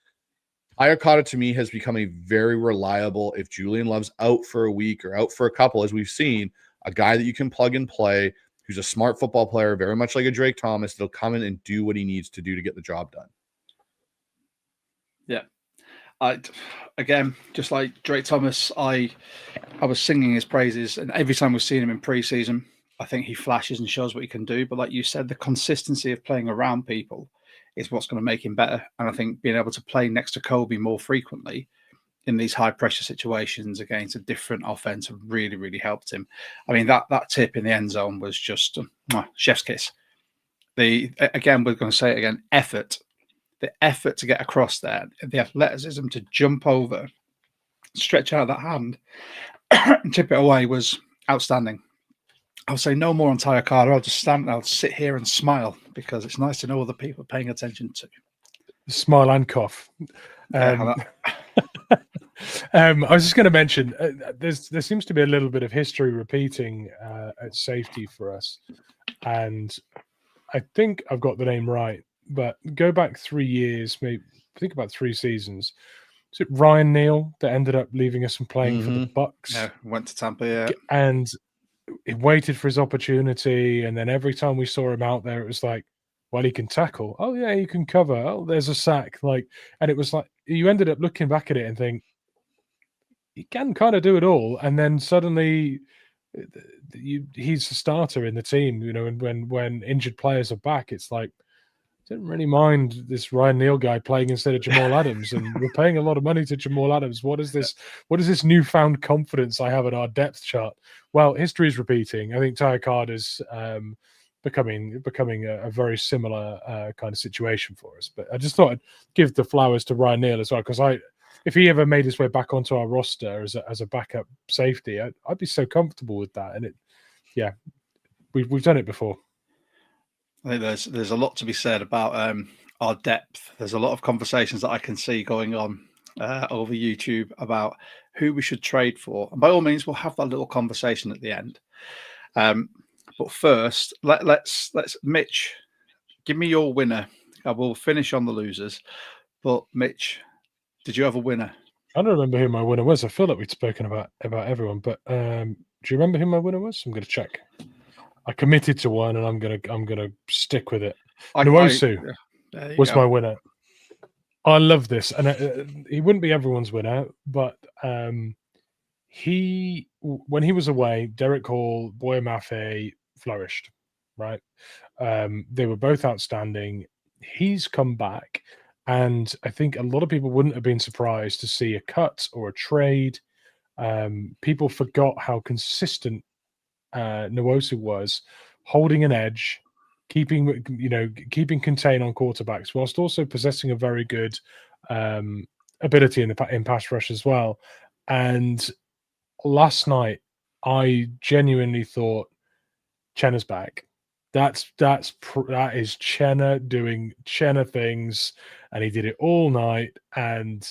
Okada to me has become a very reliable, if Julian Love's out for a week or out for a couple, as we've seen, a guy that you can plug and play, who's a smart football player, very much like a Drake Thomas, that'll come in and do what he needs to do to get the job done. Yeah. Again, just like Drake Thomas, I was singing his praises, and every time we've seen him in preseason, I think he flashes and shows what he can do. But like you said, the consistency of playing around people is what's going to make him better. And I think being able to play next to Kobe more frequently in these high pressure situations against a different offense really, really helped him. I mean, that tip in the end zone was just chef's kiss. Again, we're going to say it again, effort. The effort to get across there, the athleticism to jump over, stretch out that hand, and tip it away was outstanding. I'll say no more on Ty Okada. I'll just stand. I'll sit here and smile because it's nice to know other people are paying attention to. Smile and cough. I was just going to mention there seems to be a little bit of history repeating at safety for us, and I think I've got the name right. But go back 3 years, maybe think about 3 seasons. Is it Ryan Neal that ended up leaving us and playing for the Bucks? Yeah, went to Tampa, yeah. And he waited for his opportunity, and then every time we saw him out there, it was like, well, he can tackle. Oh, yeah, he can cover. Oh, there's a sack. Like, and it was like, you ended up looking back at it and think, he can kind of do it all. And then suddenly he's the starter in the team, you know, and when injured players are back, it's like, didn't really mind this Ryan Neal guy playing instead of Jamal Adams, and we're paying a lot of money to Jamal Adams. What is this? What is this newfound confidence I have in our depth chart? Well, history is repeating. I think Ty Okada is becoming a very similar kind of situation for us. But I just thought I'd give the flowers to Ryan Neal as well, because if he ever made his way back onto our roster as a backup safety, I'd be so comfortable with that. And we've done it before. I think there's a lot to be said about our depth. There's a lot of conversations that I can see going on over YouTube about who we should trade for. And by all means, we'll have that little conversation at the end. But first, let's Mitch, give me your winner. I will finish on the losers. But Mitch, did you have a winner? I don't remember who my winner was. I feel like we'd spoken about everyone, but do you remember who my winner was? I'm going to check. I committed to one, and I'm gonna stick with it. Nwosu was my winner. I love this, and he wouldn't be everyone's winner, but when he was away, Derek Hall, Boye Mafe flourished. Right, they were both outstanding. He's come back, and I think a lot of people wouldn't have been surprised to see a cut or a trade. People forgot how consistent Nwosu was, holding an edge, keeping contain on quarterbacks, whilst also possessing a very good ability in pass rush as well. And last night, I genuinely thought Uchenna's back. That is Uchenna doing Uchenna things, and he did it all night. And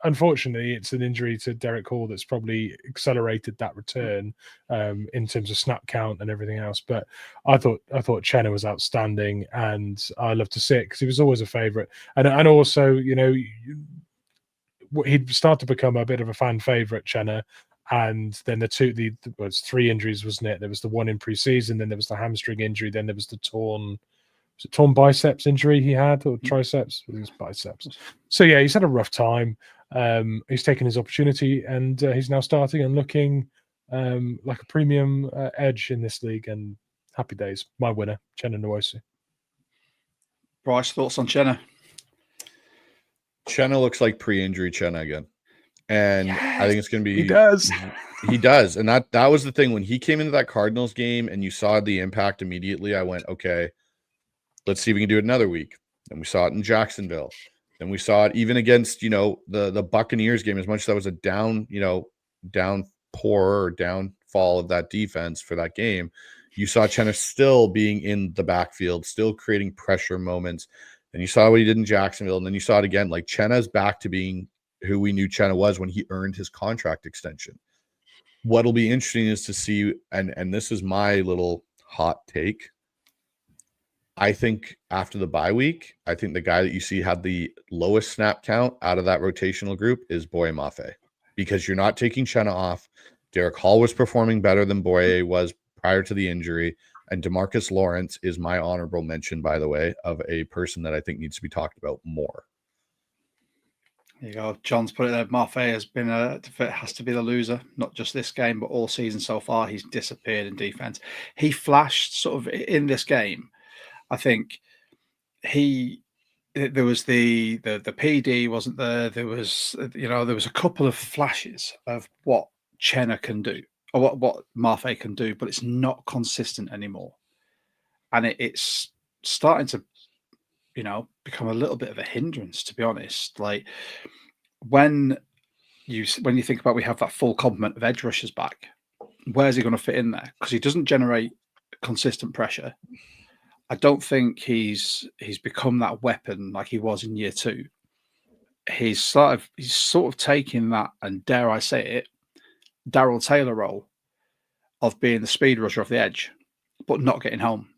unfortunately, it's an injury to Derek Hall that's probably accelerated that return in terms of snap count and everything else. But I thought Uchenna was outstanding, and I love to see it because he was always a favourite. And also, he'd start to become a bit of a fan favourite, Uchenna. And then it's 3 injuries, wasn't it? There was the one in preseason, then there was the hamstring injury, then there was the torn biceps injury he had, or triceps? It was biceps. So yeah, he's had a rough time. He's taken his opportunity, and he's now starting and looking like a premium edge in this league. And happy days. My winner, Uchenna Nwosu. Bryce, thoughts on Uchenna? Uchenna looks like pre-injury Uchenna again. And yes, I think it's going to be... He does. He does. And that was the thing. When he came into that Cardinals game and you saw the impact immediately, I went, okay, let's see if we can do it another week. And we saw it in Jacksonville. And we saw it even against, the Buccaneers game, as much as that was a downpour or downfall of that defense for that game. You saw Uchenna still being in the backfield, still creating pressure moments. And you saw what he did in Jacksonville. And then you saw it again. Like, Uchenna's back to being who we knew Uchenna was when he earned his contract extension. What'll be interesting is to see, and this is my little hot take. I think after the bye week, I think the guy that you see had the lowest snap count out of that rotational group is Boye Mafe, because you're not taking Uchenna off. Derek Hall was performing better than Boye was prior to the injury, and DeMarcus Lawrence is my honorable mention, by the way, of a person that I think needs to be talked about more. There you go. John's put it there. Mafe has to be the loser, not just this game, but all season so far. He's disappeared in defense. He flashed sort of in this game. I think there was the PD wasn't there. There was, there was a couple of flashes of what Uchenna can do or what Mafe can do, but it's not consistent anymore. And it's starting to, become a little bit of a hindrance, to be honest. Like when you think about, we have that full complement of edge rushers back, where's he going to fit in there? Because he doesn't generate consistent pressure. I don't think he's become that weapon like he was in year 2. He's sort of taking that, and dare I say it, Darryl Taylor role of being the speed rusher off the edge, but not getting home.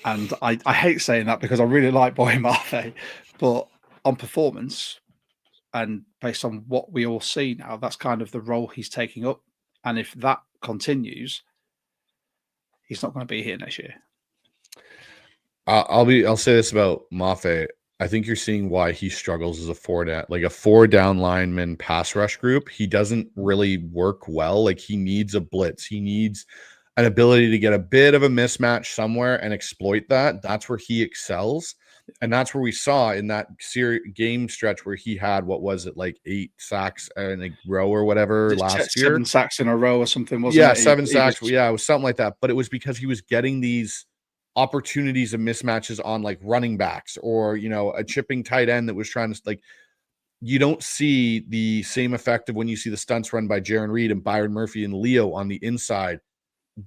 And I hate saying that because I really like Boye Mafe, but on performance and based on what we all see now, that's kind of the role he's taking up. And if that continues, he's not going to be here next year. I'll say this about Mafe. I think you're seeing why he struggles as a 4-down lineman pass rush group. He doesn't really work well. Like, he needs a blitz. He needs an ability to get a bit of a mismatch somewhere and exploit that. That's where he excels. And that's where we saw in that game stretch where he had, what was it, like 8 sacks in a row or whatever last year? 7 sacks in a row or something, wasn't it? Yeah, 7 sacks. Yeah, it was something like that. But it was because he was getting these opportunities and mismatches on like running backs or, a chipping tight end that was trying to, like, you don't see the same effect of when you see the stunts run by Jaron Reed and Byron Murphy and Leo on the inside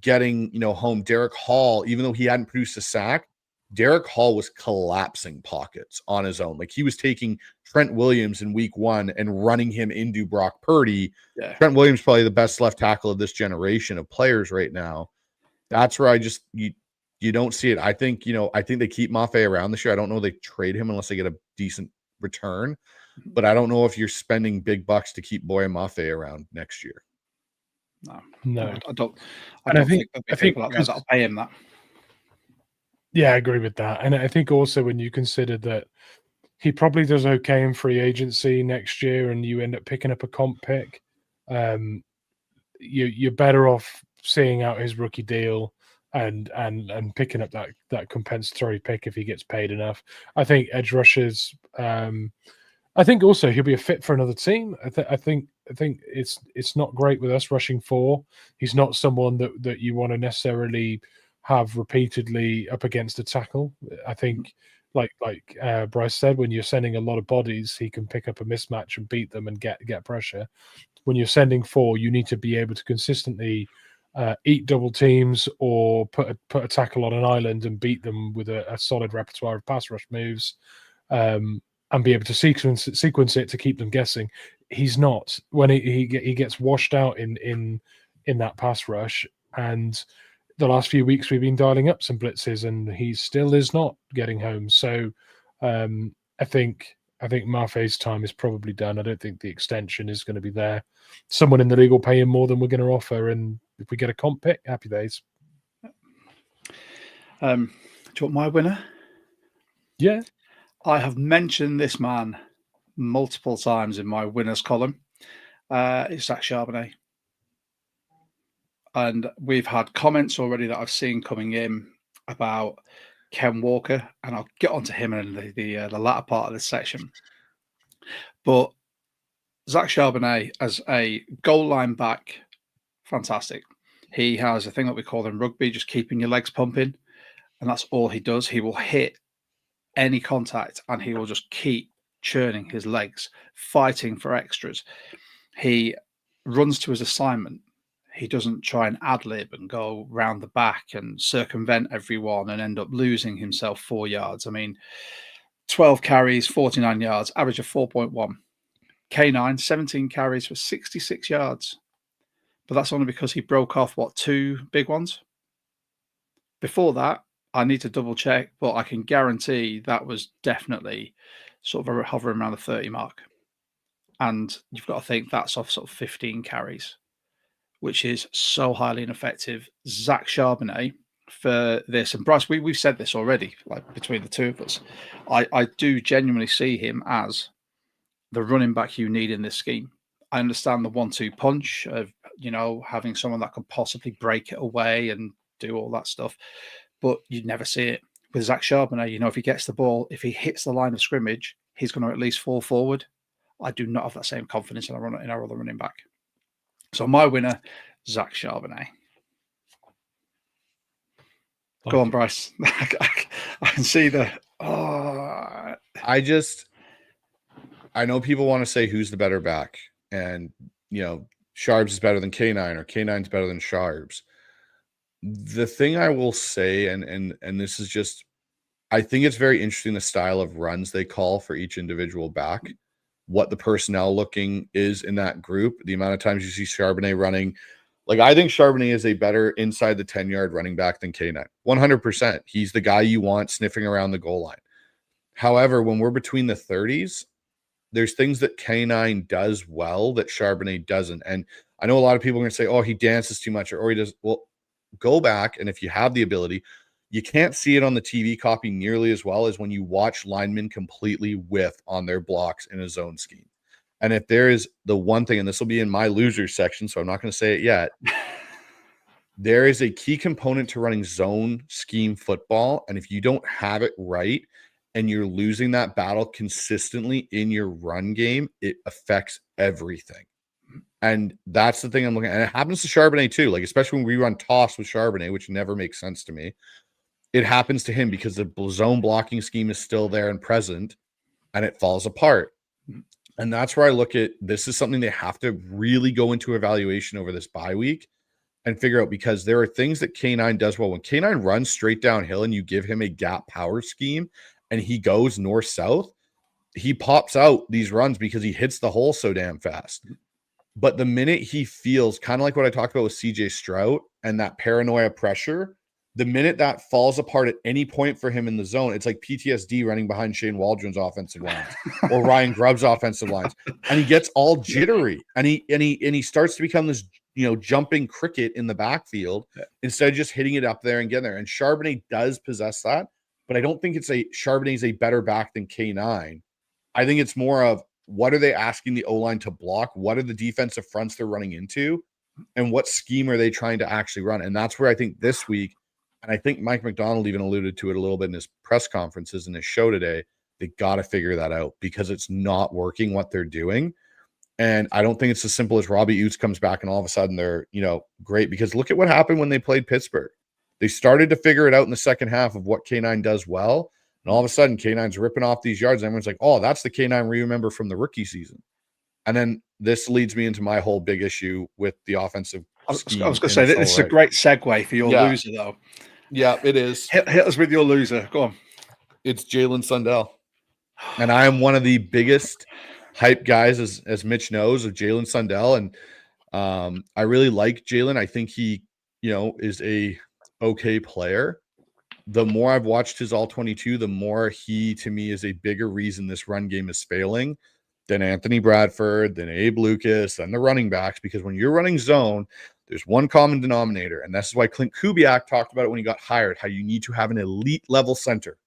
getting, home. Derek Hall, even though he hadn't produced a sack, Derek Hall was collapsing pockets on his own. Like, he was taking Trent Williams in week 1 and running him into Brock Purdy. Yeah. Trent Williams probably the best left tackle of this generation of players right now. That's where you don't see it. I think they keep Mafe around this year. I don't know if they trade him unless they get a decent return, but I don't know if you're spending big bucks to keep Boye Mafe around next year. No, I don't. I think people like that that'll pay him that. Yeah, I agree with that. And I think also when you consider that he probably does okay in free agency next year and you end up picking up a comp pick, you're better off seeing out his rookie deal and picking up that compensatory pick if he gets paid enough. I think edge rushers, I think also he'll be a fit for another team. I think it's not great with us rushing 4. He's not someone that you want to necessarily have repeatedly up against a tackle. I think, like Bryce said, when you're sending a lot of bodies, he can pick up a mismatch and beat them and get pressure. When you're sending 4, you need to be able to consistently eat double teams or put a tackle on an island and beat them with a solid repertoire of pass rush moves. and be able to sequence it to keep them guessing. He's not. When he gets washed out in that pass rush, and the last few weeks we've been dialing up some blitzes, and he still is not getting home. So I think Mafe's time is probably done. I don't think the extension is going to be there. Someone in the league will pay him more than we're going to offer, and if we get a comp pick, happy days. Do you want my winner? Yeah. I have mentioned this man multiple times in my winners column. It's Zach Charbonnet. And we've had comments already that I've seen coming in about Ken Walker, and I'll get onto him in the latter part of this section. But Zach Charbonnet as a goal line back, fantastic. He has a thing that we call in rugby, just keeping your legs pumping. And that's all he does. He will hit any contact and he will just keep churning his legs, fighting for extras. He runs to his assignment. He doesn't try and ad-lib and go round the back and circumvent everyone and end up losing himself 4 yards. I mean, 12 carries, 49 yards, average of 4.1. K9, 17 carries for 66 yards. But that's only because he broke off, 2 big ones? Before that, I need to double check, but I can guarantee that was definitely sort of hovering around the 30 mark. And you've got to think that's off sort of 15 carries, which is so highly ineffective. Zach Charbonnet for this, and Bryce, we've said this already, like between the two of us. I do genuinely see him as the running back you need in this scheme. I understand the 1-2 punch of, having someone that could possibly break it away and do all that stuff. But you'd never see it with Zach Charbonnet. If he gets the ball, if he hits the line of scrimmage, he's going to at least fall forward. I do not have that same confidence in our other running back. So my winner, Zach Charbonnet. Go on, Bryce. I can see the. Oh. I know people want to say who's the better back, and Sharbs is better than K9 or K9's better than Sharbs. The thing I will say, and this is just, I think it's very interesting the style of runs they call for each individual back, what the personnel looking is in that group, the amount of times you see Charbonnet running. Like, I think Charbonnet is a better inside the 10-yard running back than K9. 100%. He's the guy you want sniffing around the goal line. However, when we're between the 30s, there's things that K9 does well that Charbonnet doesn't. And I know a lot of people are going to say, oh, he dances too much, or he does. Well, go back, and if you have the ability, you can't see it on the TV copy nearly as well as when you watch linemen completely whiff on their blocks in a zone scheme. And if there is the one thing, and this will be in my losers section, so I'm not going to say it yet, there is a key component to running zone scheme football. And if you don't have it right and you're losing that battle consistently in your run game, it affects everything. And that's the thing I'm looking at. And it happens to Charbonnet too, like especially when we run toss with Charbonnet, which never makes sense to me. It happens to him because the zone blocking scheme is still there and present, and it falls apart. And that's where I look at this is something they have to really go into evaluation over this bye week and figure out, because there are things that K9 does well. When K9 runs straight downhill and you give him a gap power scheme and he goes north-south, he pops out these runs because he hits the hole so damn fast. But the minute he feels kind of like what I talked about with CJ Stroud and that paranoia pressure, the minute that falls apart at any point for him in the zone, it's like PTSD running behind Shane Waldron's offensive lines or Ryan Grubb's offensive lines. And he gets all jittery and he starts to become this, jumping cricket in the backfield instead of just hitting it up there and getting there. And Charbonnet does possess that, but I don't think Charbonnet is a better back than K9. I think it's more of, what are they asking the O-line to block? What are the defensive fronts they're running into? And what scheme are they trying to actually run? And that's where I think this week, and I think Mike Macdonald even alluded to it a little bit in his press conferences in his show today, they got to figure that out because it's not working what they're doing. And I don't think it's as simple as Robbie Utes comes back and all of a sudden they're, great. Because look at what happened when they played Pittsburgh. They started to figure it out in the second half of what K9 does well. And all of a sudden, K9's ripping off these yards. And everyone's like, oh, that's the K9 we remember from the rookie season. And then this leads me into my whole big issue with the offensive scheme. I was going to say, this is a great segue for your loser, though. Yeah, it is. Hit us with your loser. Go on. It's Jalen Sundell. And I am one of the biggest hype guys, as Mitch knows, of Jalen Sundell. And I really like Jalen. I think he, is a okay player. The more I've watched his all 22, the more he, to me, is a bigger reason this run game is failing than Anthony Bradford, than Abe Lucas, than the running backs. Because when you're running zone, there's one common denominator. And this is why Clint Kubiak talked about it when he got hired, how you need to have an elite level center.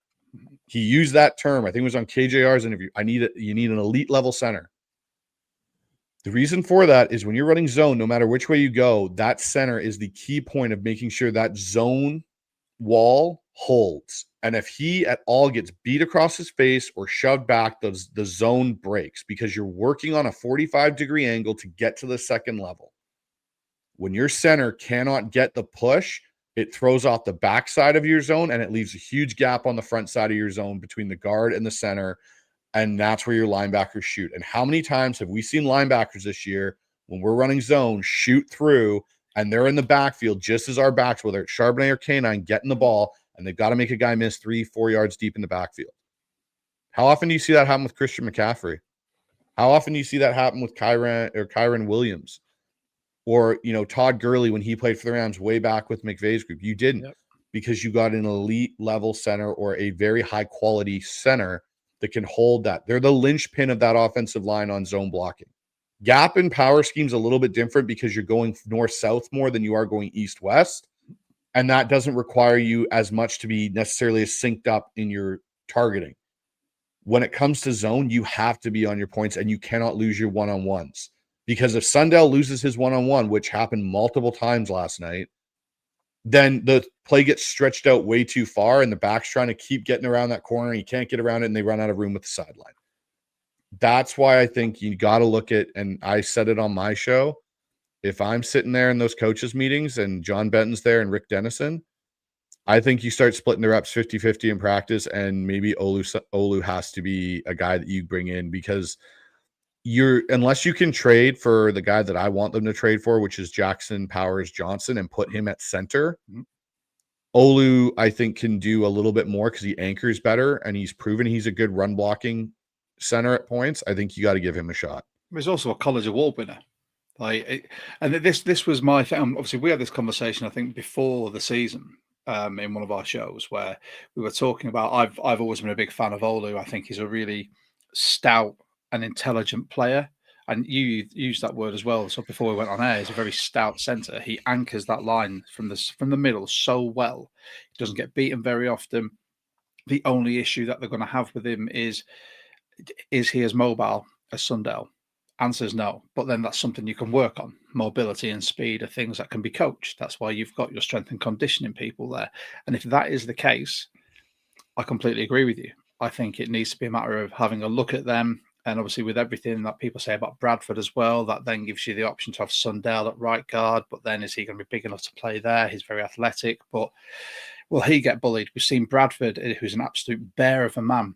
He used that term. I think it was on KJR's interview. You need an elite level center. The reason for that is when you're running zone, no matter which way you go, that center is the key point of making sure that zone wall holds. And if he at all gets beat across his face or shoved back, the zone breaks because you're working on a 45-degree angle to get to the second level. When your center cannot get the push, it throws off the backside of your zone and it leaves a huge gap on the front side of your zone between the guard and the center. And that's where your linebackers shoot. And how many times have we seen linebackers this year when we're running zone shoot through and they're in the backfield just as our backs, whether it's Charbonnet or Canine, getting the ball, and they've got to make a guy miss 3-4 yards deep in the backfield? How often do you see that happen with Christian McCaffrey? How often do you see that happen with Kyron Williams? Or, Todd Gurley when he played for the Rams way back with McVay's group? You didn't, because you got an elite level center or a very high quality center that can hold that. They're the linchpin of that offensive line on zone blocking. Gap and power scheme's a little bit different because you're going north-south more than you are going east-west. And that doesn't require you as much to be necessarily as synced up in your targeting. When it comes to zone, you have to be on your points and you cannot lose your one-on-ones. Because if Sundell loses his one-on-one, which happened multiple times last night, then the play gets stretched out way too far and the back's trying to keep getting around that corner and you can't get around it and they run out of room with the sideline. That's why I think you got to look at, and I said it on my show, if I'm sitting there in those coaches meetings and John Benton's there and Rick Dennison, I think you start splitting the reps 50-50 in practice, and maybe Olu has to be a guy that you bring in, because unless you can trade for the guy that I want them to trade for, which is Jackson Powers Johnson, and put him at center. Olu, I think, can do a little bit more because he anchors better and he's proven he's a good run blocking center at points. I think you got to give him a shot. He's also a college award winner. And this was my thing. Obviously, we had this conversation, I think, before the season in one of our shows where we were talking about. I've always been a big fan of Olu. I think he's a really stout and intelligent player, and you used that word as well. So before we went on air, he's a very stout center. He anchors that line from the middle so well. He doesn't get beaten very often. The only issue that they're going to have with him is he as mobile as Sundell? Answer is no, but then that's something you can work on. Mobility and speed are things that can be coached. That's why you've got your strength and conditioning people there. And if that is the case, I completely agree with you. I think it needs to be a matter of having a look at them. And obviously with everything that people say about Bradford as well, that then gives you the option to have Sundell at right guard. But then is he going to be big enough to play there? He's very athletic, but will he get bullied? We've seen Bradford, who's an absolute bear of a man,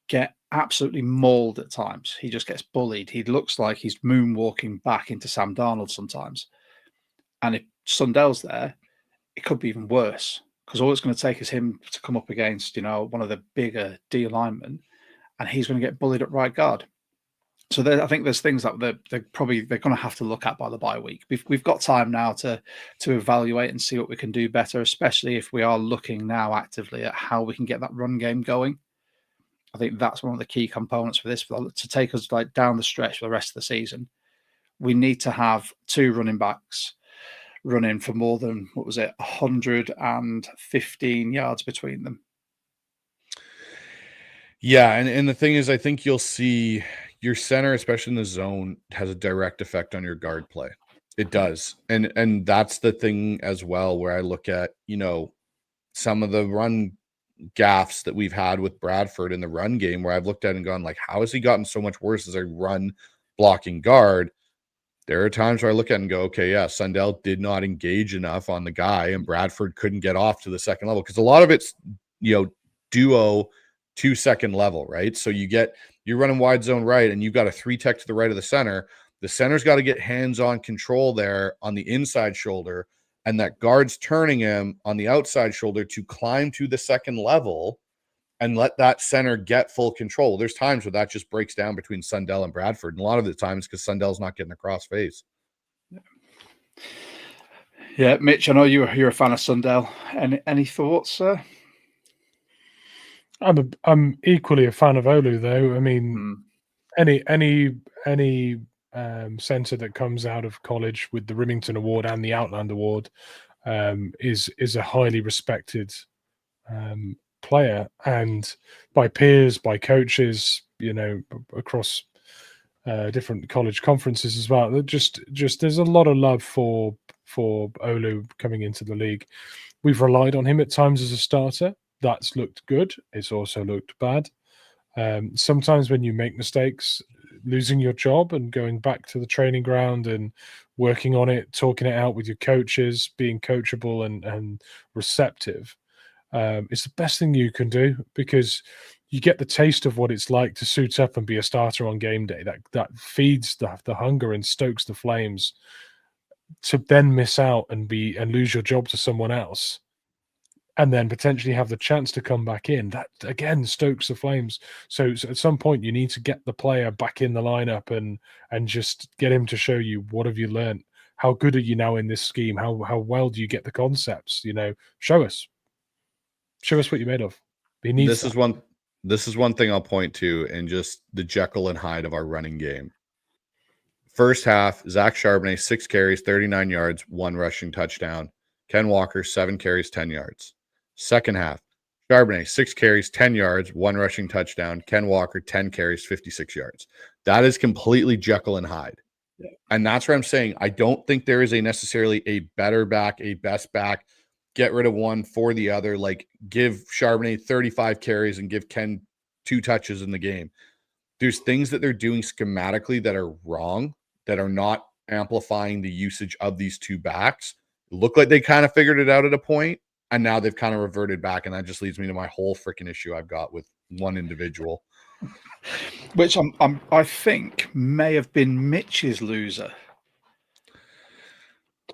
get absolutely mauled at times. He just gets bullied. He looks like he's moonwalking back into Sam Darnold sometimes. And if Sundell's there, it could be even worse, because all it's going to take is him to come up against, one of the bigger D linemen, and he's going to get bullied at right guard. So I think there's things that they're going to have to look at by the bye week. We've got time now to evaluate and see what we can do better, especially if we are looking now actively at how we can get that run game going. I think that's one of the key components for this, to take us down the stretch for the rest of the season. We need to have two running backs running for more than 115 yards between them. Yeah, and the thing is, I think you'll see your center, especially in the zone, has a direct effect on your guard play. It does. And that's the thing as well, where I look at, some of the run gaffes that we've had with Bradford in the run game, where I've looked at and gone, like, how has he gotten so much worse as a run blocking guard? There are times where I look at it and go, okay, yeah, Sundell did not engage enough on the guy, and Bradford couldn't get off to the second level, because a lot of it's, duo 2-second level, right? So you're running wide zone right, and you've got a 3-tech to the right of the center. The center's got to get hands-on control there on the inside shoulder, and that guard's turning him on the outside shoulder to climb to the second level. and let that center get full control. There's times where that just breaks down between Sundell and Bradford. And a lot of the times because Sundell's not getting across face. Yeah, Mitch, I know you're a fan of Sundell. Any thoughts, sir? I'm equally a fan of Olu, though. I mean, any centre that comes out of college with the Remington Award and the Outland Award is a highly respected player, and by peers, by coaches, across different college conferences as well. Just there's a lot of love for Olu coming into the league. We've relied on him at times as a starter. That's looked good. It's also looked bad. Sometimes when you make mistakes, losing your job and going back to the training ground and working on it, talking it out with your coaches, being coachable and receptive, it's the best thing you can do, because you get the taste of what it's like to suit up and be a starter on game day. That feeds the hunger and stokes the flames. To then miss out and lose your job to someone else, and then potentially have the chance to come back in, that again stokes the flames. So at some point you need to get the player back in the lineup and just get him to show you, what have you learned? How good are you now in this scheme? How well do you get the concepts? Show us what you're made of. He needs this is one thing I'll point to in just the Jekyll and Hyde of our running game. First half, Zach Charbonnet, 6 carries, 39 yards, 1 rushing touchdown. Ken Walker, 7 carries, 10 yards. Second half, Charbonnet, 6 carries, 10 yards, 1 rushing touchdown. Ken Walker, 10 carries, 56 yards. That is completely Jekyll and Hyde. Yeah. And that's where I'm saying I don't think there is necessarily a better back, a best back. Get rid of one for the other. Like, give Charbonnet 35 carries and give Ken 2 touches in the game. There's things that they're doing schematically that are wrong, that are not amplifying the usage of these 2 backs. Look like they kind of figured it out at a point, and now they've kind of reverted back, and that just leads me to my whole freaking issue I've got with one individual, which I think may have been Mitch's loser.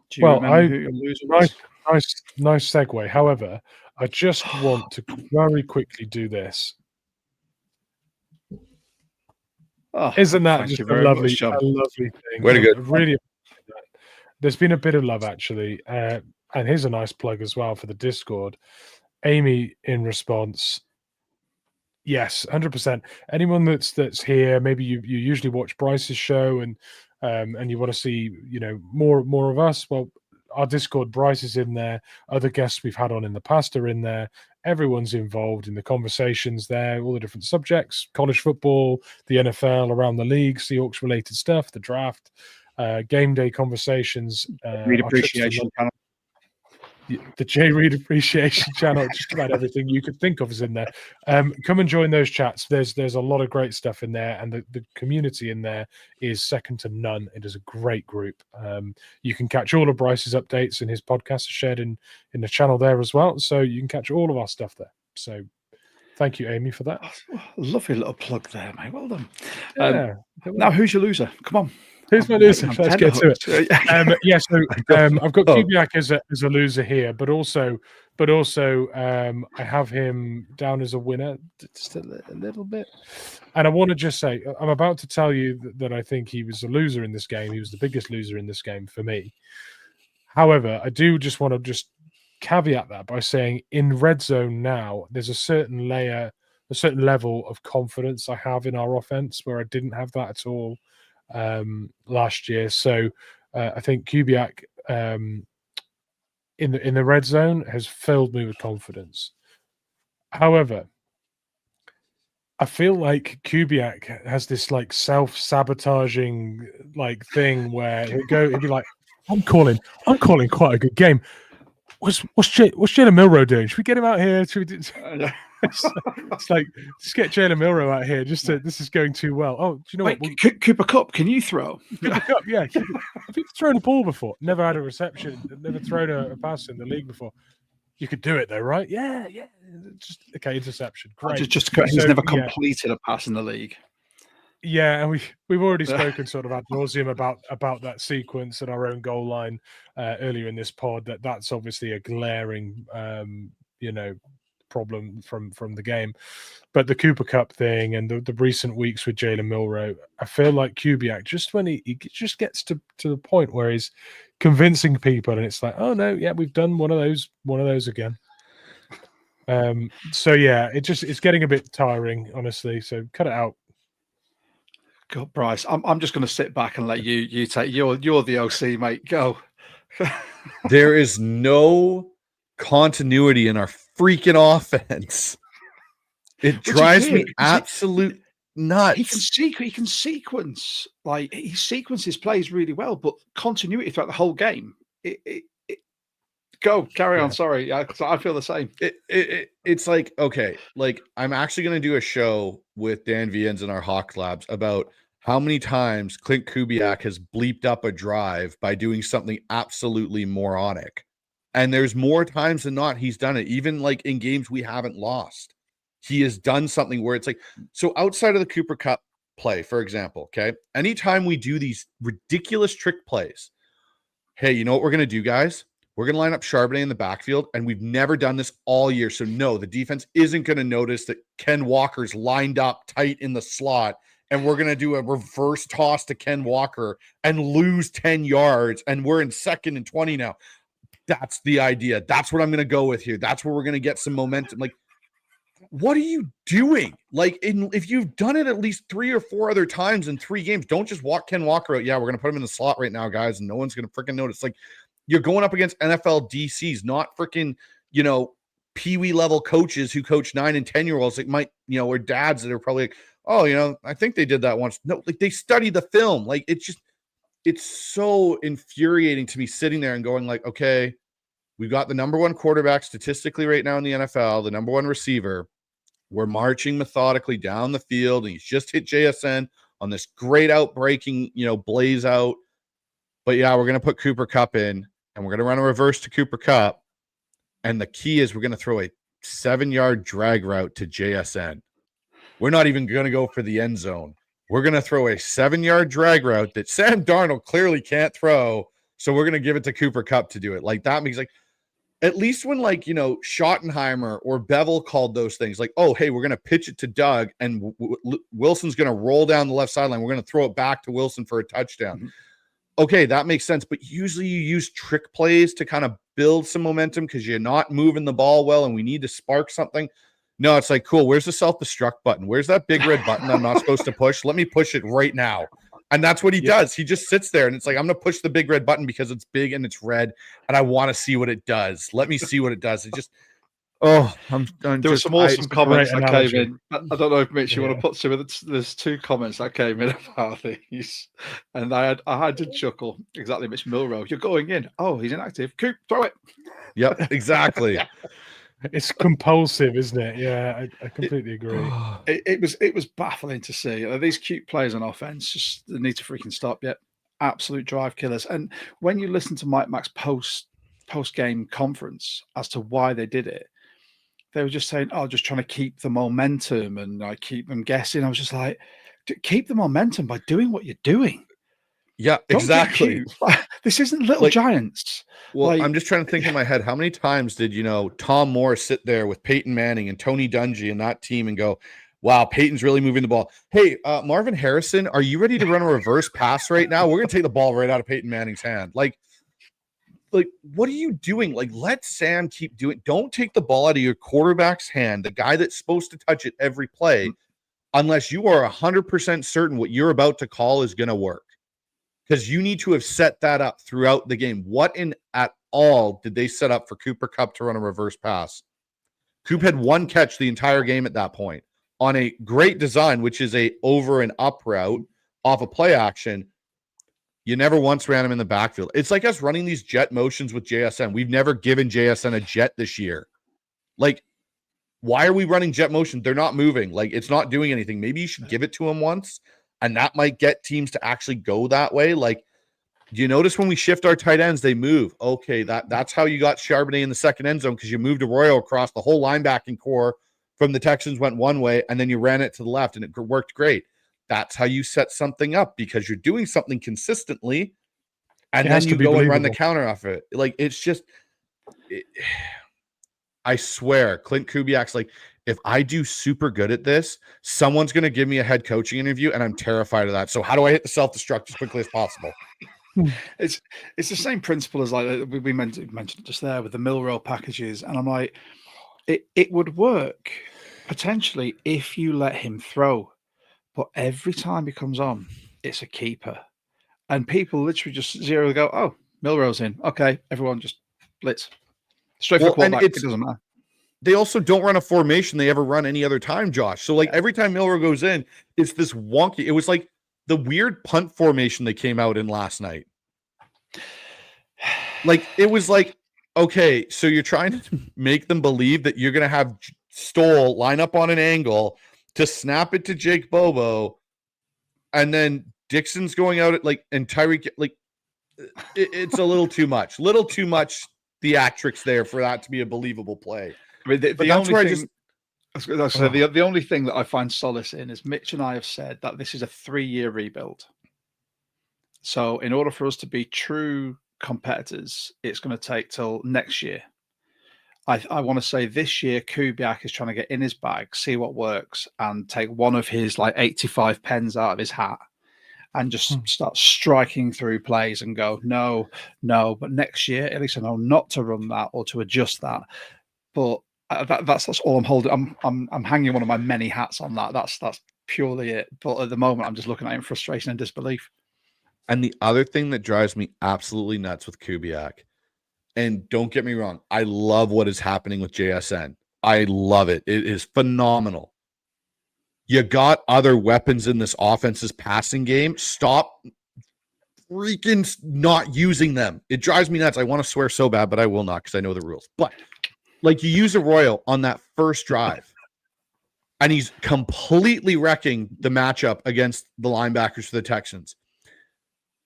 Do you remember who your loser was? Nice segue. However, I just want to very quickly do this. Oh, isn't that just a lovely thing? Way to go. Really, there's been a bit of love actually, and here's a nice plug as well for the Discord. Amy, in response, yes, 100%. Anyone that's here, maybe you usually watch Bryce's show and you want to see more of us. Well, our Discord, Bryce is in there. Other guests we've had on in the past are in there. Everyone's involved in the conversations there, all the different subjects, college football, the NFL, around the league, Seahawks related stuff, the draft, game day conversations. Read Appreciation Channel. The J Reed Appreciation Channel, just about everything you could think of is in there. Come and join those chats. There's a lot of great stuff in there, and the community in there is second to none. It is a great group. You can catch all of Bryce's updates, and his podcast is shared in the channel there as well. So you can catch all of our stuff there. So thank you, Amy, for that. Lovely little plug there, mate. Well done. Yeah. Now, who's your loser? Come on. Who's my loser? Let's get to it. So I've got Kubiak as a loser here, but also I have him down as a winner just a little bit. And I want to just say, I'm about to tell you that I think he was a loser in this game. He was the biggest loser in this game for me. However, I do just want to just caveat that by saying in red zone now, there's a certain level of confidence I have in our offense where I didn't have that at all last year. So I think Kubiak in the red zone has filled me with confidence. However, I feel like Kubiak has this like self-sabotaging like thing where he'd be like, I'm calling quite a good game. What's Jalen Milroe doing? Should we get him out here? It's like, just get Jalen Milroe out here. This is going too well. Oh, do you know what? Cooper Kupp, can you throw? Cooper Kupp, yeah. Have you thrown a ball before? Never had a reception. Never thrown a pass in the league before. You could do it though, right? Yeah. Just okay, interception. Great. He's never completed a pass in the league. Yeah, and we've already spoken sort of ad nauseum about that sequence at our own goal line earlier in this pod. That's obviously a glaring, problem from the game. But the Cooper Cup thing and the recent weeks with Jalen Milroe, I feel like Kubiak, just when he just gets to the point where he's convincing people, and it's like, oh no, yeah, we've done one of those again. So yeah, it's getting a bit tiring, honestly. So cut it out. God, Bryce, I'm just going to sit back and let you take. You're the OC, mate. Go. There is no continuity in our freaking offense. It drives me absolute nuts. He can sequence, like he sequences plays really well, but continuity throughout the whole game. Go, carry on. Sorry, I feel the same. It's like, okay, like I'm actually going to do a show with Dan Viens in our Hawk Labs about how many times Clint Kubiak has bleeped up a drive by doing something absolutely moronic. And there's more times than not he's done it, even like in games we haven't lost. He has done something where it's like, so outside of the Cooper Cup play, for example, okay, anytime we do these ridiculous trick plays, hey, you know what we're going to do, guys? We're going to line up Charbonnet in the backfield, and we've never done this all year. So no, the defense isn't going to notice that Ken Walker's lined up tight in the slot, and we're going to do a reverse toss to Ken Walker and lose 10 yards, and we're in 2nd and 20 now. That's the idea. That's what I'm going to go with here. That's where we're going to get some momentum. Like, what are you doing? Like, if you've done it at least 3 or 4 other times in 3 games, don't just walk Ken Walker out. Yeah, we're going to put him in the slot right now, guys, and no one's going to freaking notice. Like, you're going up against NFL DCs, not freaking, peewee level coaches who coach 9 and 10-year-olds that might, or dads that are probably like, oh, I think they did that once. No, like they study the film. Like it's so infuriating to me sitting there and going like, okay, we've got the number 1 quarterback statistically right now in the NFL, the number 1 receiver. We're marching methodically down the field, and he's just hit JSN on this great outbreaking, blaze out. But yeah, we're going to put Cooper Cup in, and we're going to run a reverse to Cooper Cup. And the key is we're going to throw a 7-yard drag route to JSN. We're not even going to go for the end zone. We're going to throw a 7-yard drag route that Sam Darnold clearly can't throw. So we're going to give it to Cooper Cup to do it. Like that means, like, at least when Schottenheimer or Bevel called those things, like, oh, hey, we're going to pitch it to Doug and Wilson's going to roll down the left sideline. We're going to throw it back to Wilson for a touchdown. Mm-hmm. Okay, that makes sense. But usually you use trick plays to kind of build some momentum because you're not moving the ball well and we need to spark something. No, it's like, cool, where's the self-destruct button? Where's that big red button I'm not supposed to push? Let me push it right now. And that's what he does. He just sits there and it's like, I'm going to push the big red button because it's big and it's red and I want to see what it does. Let me see what it does. It just, there were some awesome comments that came in. I don't know if Mitch, you want to put some of there's 2 comments that came in about these. And I had to chuckle. Exactly, Mitch Milroe. You're going in. Oh, he's inactive. Coop, throw it. Yep, exactly. It's compulsive, isn't it? Yeah, I completely agree. It was baffling to see. These cute players on offense just they need to freaking stop. Yet, absolute drive killers. And when you listen to Mike Mac's post game conference as to why they did it, they were just saying, "Oh, just trying to keep the momentum and keep them guessing." I was just like, "Keep the momentum by doing what you're doing." Yeah, exactly. This isn't Little Giants. Well, I'm just trying to think in my head, how many times did, Tom Moore sit there with Peyton Manning and Tony Dungy and that team and go, wow, Peyton's really moving the ball. Hey, Marvin Harrison, are you ready to run a reverse pass right now? We're going to take the ball right out of Peyton Manning's hand. Like, what are you doing? Like, let Sam keep doing. Don't take the ball out of your quarterback's hand, the guy that's supposed to touch it every play, unless you are 100% certain what you're about to call is going to work. Because you need to have set that up throughout the game. What in at all did they set up for Cooper Cup to run a reverse pass? Coop had 1 catch the entire game at that point on a great design, which is a over and up route off a play action. You never once ran him in the backfield. It's like us running these jet motions with JSN. We've never given JSN a jet this year. Like, why are we running jet motion? They're not moving. Like, it's not doing anything. Maybe you should give it to him once. And that might get teams to actually go that way. Like, do you notice when we shift our tight ends, they move? Okay, that's how you got Charbonnet in the second end zone because you moved Arroyo across the whole linebacking core from the Texans went one way, and then you ran it to the left, and it worked great. That's how you set something up because you're doing something consistently, and then you go and run the counter off it. Like, it's just I swear, Clint Kubiak's like, if I do super good at this, someone's going to give me a head coaching interview, and I'm terrified of that. So how do I hit the self-destruct as quickly as possible? It's the same principle as like we mentioned just there with the Milrow packages, and I'm like, it would work potentially if you let him throw, but every time he comes on, it's a keeper, and people literally just zero go, oh, Milrow's in, okay, everyone just blitz straight for quarterback. It doesn't matter. They also don't run a formation they ever run any other time, Josh. So like every time Milrow goes in, it's this wonky. It was like the weird punt formation they came out in last night. Like it was like, okay, so you're trying to make them believe that you're gonna have Stoll line up on an angle to snap it to Jake Bobo, and then Dixon's going out at like, and Tyreek, like it's a little too much theatrics there for that to be a believable play. I mean, the only thing that I find solace in is Mitch and I have said that this is a 3-year rebuild. So in order for us to be true competitors, it's going to take till next year. I want to say this year, Kubiak is trying to get in his bag, see what works, and take one of his like 85 pens out of his hat and just start striking through plays and go, no. But next year, at least I know not to run that or to adjust that. But that's all I'm holding. I'm hanging one of my many hats on that. That's purely it. But at the moment, I'm just looking at it in frustration and disbelief. And the other thing that drives me absolutely nuts with Kubiak, and don't get me wrong, I love what is happening with JSN. I love it. It is phenomenal. You got other weapons in this offense's passing game. Stop freaking not using them. It drives me nuts. I want to swear so bad, but I will not because I know the rules. But like you use Arroyo on that first drive, and he's completely wrecking the matchup against the linebackers for the Texans.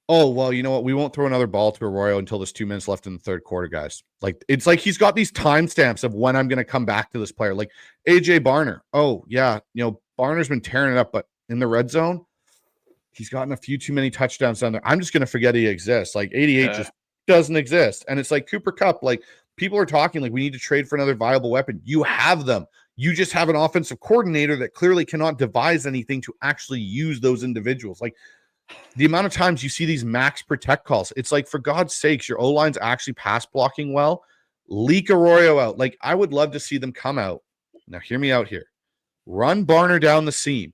Oh, well, you know what? We won't throw another ball to Arroyo until there's 2 minutes left in the third quarter, guys. Like, it's like he's got these timestamps of when I'm going to come back to this player. Like AJ Barner. Oh, yeah. You know, Barner's been tearing it up, but in the red zone, he's gotten a few too many touchdowns down there. I'm just going to forget he exists. Like 88 just doesn't exist. And it's like Cooper Kupp, like people are talking like we need to trade for another viable weapon. You have them. You just have an offensive coordinator that clearly cannot devise anything to actually use those individuals. Like, the amount of times you see these max protect calls, it's like, for God's sakes, your O-line's actually pass blocking well. Leak Arroyo out. Like, I would love to see them come out. Now, hear me out here. Run Barner down the seam.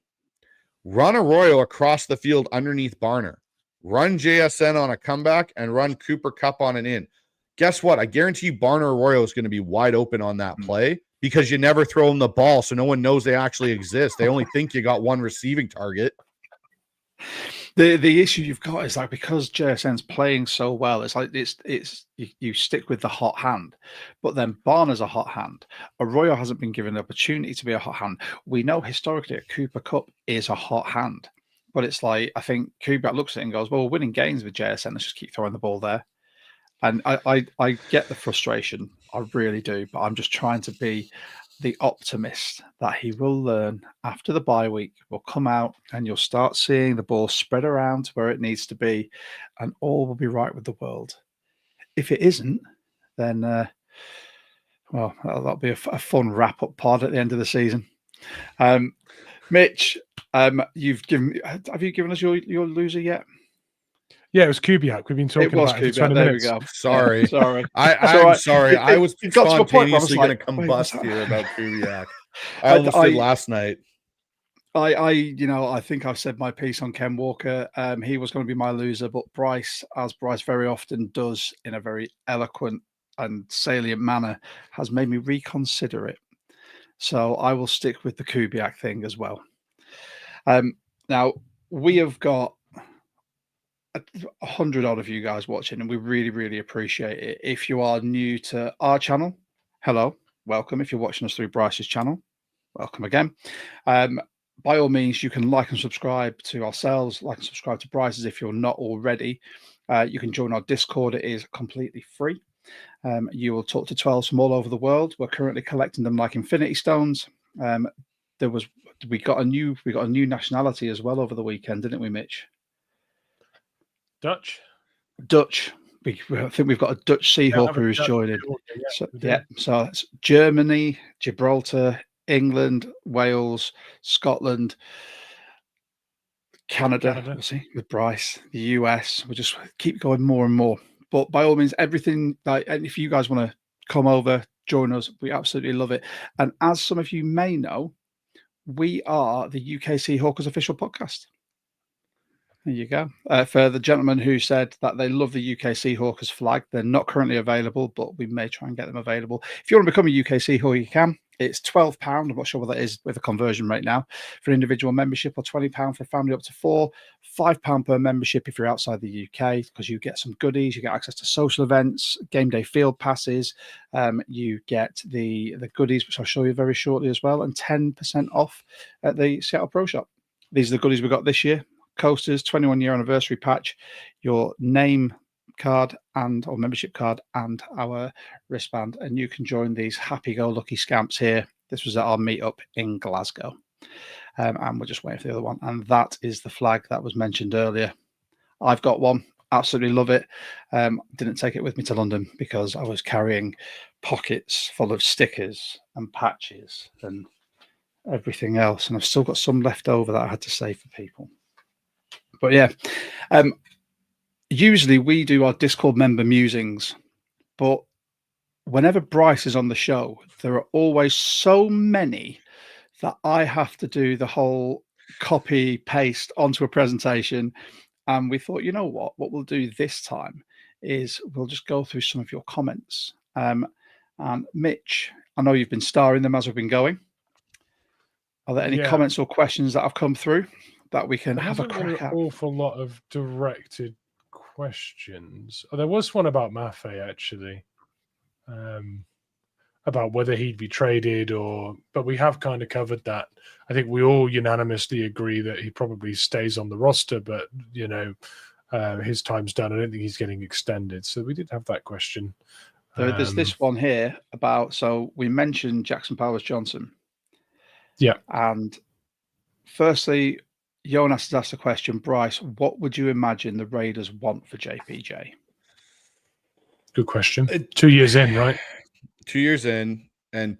Run Arroyo across the field underneath Barner. Run JSN on a comeback and run Cooper Kupp on an in. Guess what? I guarantee you Barner Arroyo is going to be wide open on that play because you never throw them the ball, so no one knows they actually exist. They only think you got one receiving target. The issue you've got is like because JSN's playing so well, it's like you stick with the hot hand, but then Barner's a hot hand. Arroyo hasn't been given the opportunity to be a hot hand. We know historically that Cooper Kupp is a hot hand, but it's like I think Kubiak looks at it and goes, "Well, we're winning games with JSN. Let's just keep throwing the ball there." And I get the frustration, I really do, but I'm just trying to be the optimist that he will learn after the bye week, will come out and you'll start seeing the ball spread around to where it needs to be and all will be right with the world. If it isn't, then, well, that'll be a fun wrap-up pod at the end of the season. Mitch, have you given us your loser yet? Yeah, it was Kubiak. We've been talking about it for 20 minutes. There we go. Sorry. Sorry. I'm sorry. I was spontaneously going to combust here about Kubiak. I almost did last night. I think I've said my piece on Ken Walker. He was going to be my loser, but Bryce, as Bryce very often does in a very eloquent and salient manner, has made me reconsider it. So I will stick with the Kubiak thing as well. Now, we have got 100 odd of you guys watching, and we really, really appreciate it. If you are new to our channel, hello, welcome. If you're watching us through Bryce's channel, welcome again. By all means, you can like and subscribe to ourselves, like and subscribe to Bryce's if you're not already. You can join our Discord. It is completely free. You will talk to 12s from all over the world. We're currently collecting them like Infinity Stones. We got a new nationality as well over the weekend, didn't we, Mitch? Dutch. I think we've got a Dutch Seahawker who's joining. So it's Germany, Gibraltar, England, Wales, Scotland, Canada. We'll see with Bryce, the US. We'll just keep going more and more. But by all means, everything, and if you guys want to come over, join us, we absolutely love it. And as some of you may know, we are the UK Seahawkers official podcast. There you go. For the gentleman who said that they love the UK Seahawkers flag, they're not currently available, but we may try and get them available. If you want to become a UK Seahawker, you can. It's £12. I'm not sure what that is with a conversion rate now for individual membership, or £20 for family up to 4. £5 per membership if you're outside the UK, because you get some goodies. You get access to social events, game day field passes. You get the goodies, which I'll show you very shortly as well, and 10% off at the Seattle Pro Shop. These are the goodies we got this year. Coasters, 21-year anniversary patch, your name card or membership card, and our wristband, and you can join these happy-go-lucky scamps here. This was at our meetup in Glasgow, and we're just waiting for the other one, and that is the flag that was mentioned earlier. I've got one, absolutely love it. Didn't take it with me to London because I was carrying pockets full of stickers and patches and everything else, and I've still got some left over that I had to save for people. But yeah, usually we do our Discord member musings, but whenever Bryce is on the show, there are always so many that I have to do the whole copy paste onto a presentation. And we thought, you know what we'll do this time is we'll just go through some of your comments. And Mitch, I know you've been starring them as we've been going. Are there any comments or questions that have come through that we can have a crack at? An awful lot of directed questions. Oh, there was one about Maffei actually, about whether he'd be traded but we have kind of covered that. I think we all unanimously agree that he probably stays on the roster, but his time's done. I don't think he's getting extended. So we did have that question. There's this one here about, so we mentioned Jackson Powers-Johnson. Yeah. And firstly, Jonas has asked a question. Bryce, what would you imagine the Raiders want for JPJ? Good question. 2 years in, right? 2 years in, and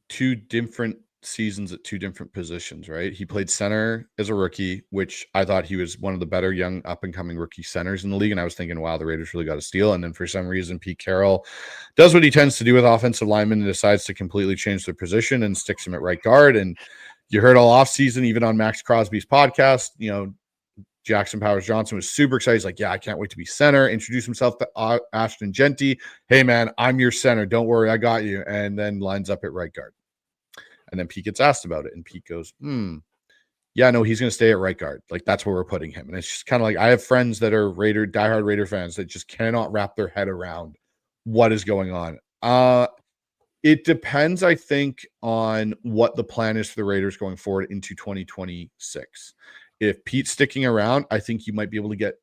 2 different seasons at 2 different positions, right? He played center as a rookie, which I thought he was one of the better young up-and-coming rookie centers in the league, and I was thinking, wow, the Raiders really got a steal. And then for some reason, Pete Carroll does what he tends to do with offensive linemen and decides to completely change their position and sticks him at right guard. And you heard all offseason, even on Max Crosby's podcast, Jackson Powers-Johnson was super excited. He's like, yeah, I can't wait to be center. Introduce himself to Ashton Genty. Hey, man, I'm your center. Don't worry, I got you. And then lines up at right guard. And then Pete gets asked about it. And Pete goes, yeah, no, he's going to stay at right guard. Like, that's where we're putting him. And it's just kind of like, I have friends that are diehard Raider fans that just cannot wrap their head around what is going on. It depends, I think, on what the plan is for the Raiders going forward into 2026. If Pete's sticking around, I think you might be able to get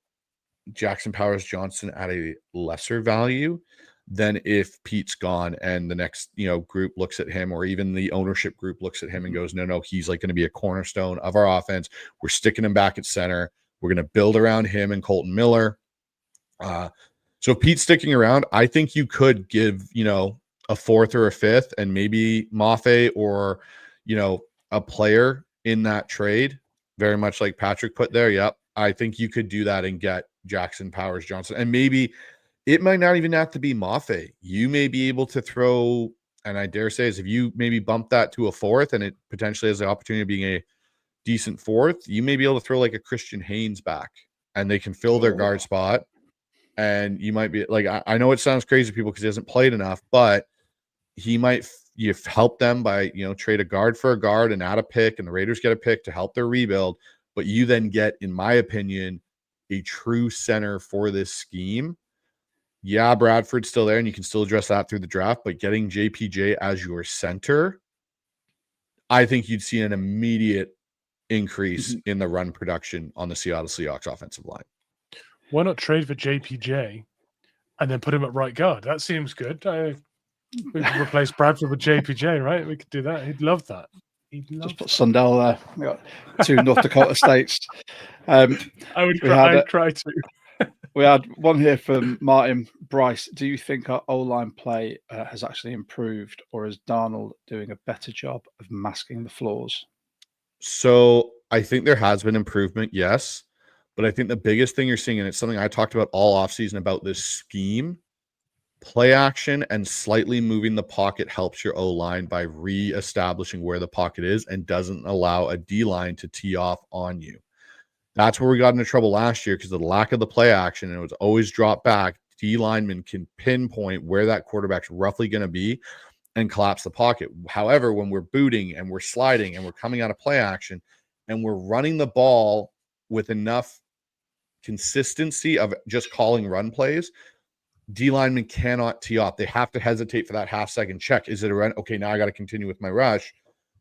Jackson Powers-Johnson at a lesser value than if Pete's gone and the next, group looks at him, or even the ownership group looks at him and goes, no, he's like going to be a cornerstone of our offense. We're sticking him back at center. We're going to build around him and Colton Miller. So if Pete's sticking around, I think you could give, a 4th or a 5th, and maybe Maffei or, a player in that trade, very much like Patrick put there. Yep. I think you could do that and get Jackson Powers-Johnson. And maybe it might not even have to be Maffei. You may be able to throw, and I dare say, is if you maybe bump that to a 4th and it potentially has the opportunity of being a decent 4th, you may be able to throw like a Christian Haynes back and they can fill their guard spot. And you might be like, I know it sounds crazy to people because he hasn't played enough, but he might help them by, trade a guard for a guard and add a pick, and the Raiders get a pick to help their rebuild. But you then get, in my opinion, a true center for this scheme. Yeah, Bradford's still there, and you can still address that through the draft, but getting JPJ as your center, I think you'd see an immediate increase in the run production on the Seattle Seahawks offensive line. Why not trade for JPJ and then put him at right guard? That seems good. We could replace Bradford with JPJ, right? We could do that. He'd love that. Just put Sundell there. We got 2 North Dakota states. I'd cry too. We had one here from Martin. Bryce, do you think our O-line play has actually improved, or is Darnold doing a better job of masking the flaws? So I think there has been improvement, yes. But I think the biggest thing you're seeing, and it's something I talked about all offseason about this scheme, play action and slightly moving the pocket helps your O-line by re-establishing where the pocket is and doesn't allow a D-line to tee off on you. That's where we got into trouble last year because of the lack of the play action, and it was always drop back. D linemen can pinpoint where that quarterback's roughly going to be and collapse the pocket. However, when we're booting and we're sliding and we're coming out of play action and we're running the ball with enough consistency of just calling run plays, D linemen cannot tee off. They have to hesitate for that half-second check. Is it a run? Okay, now I got to continue with my rush.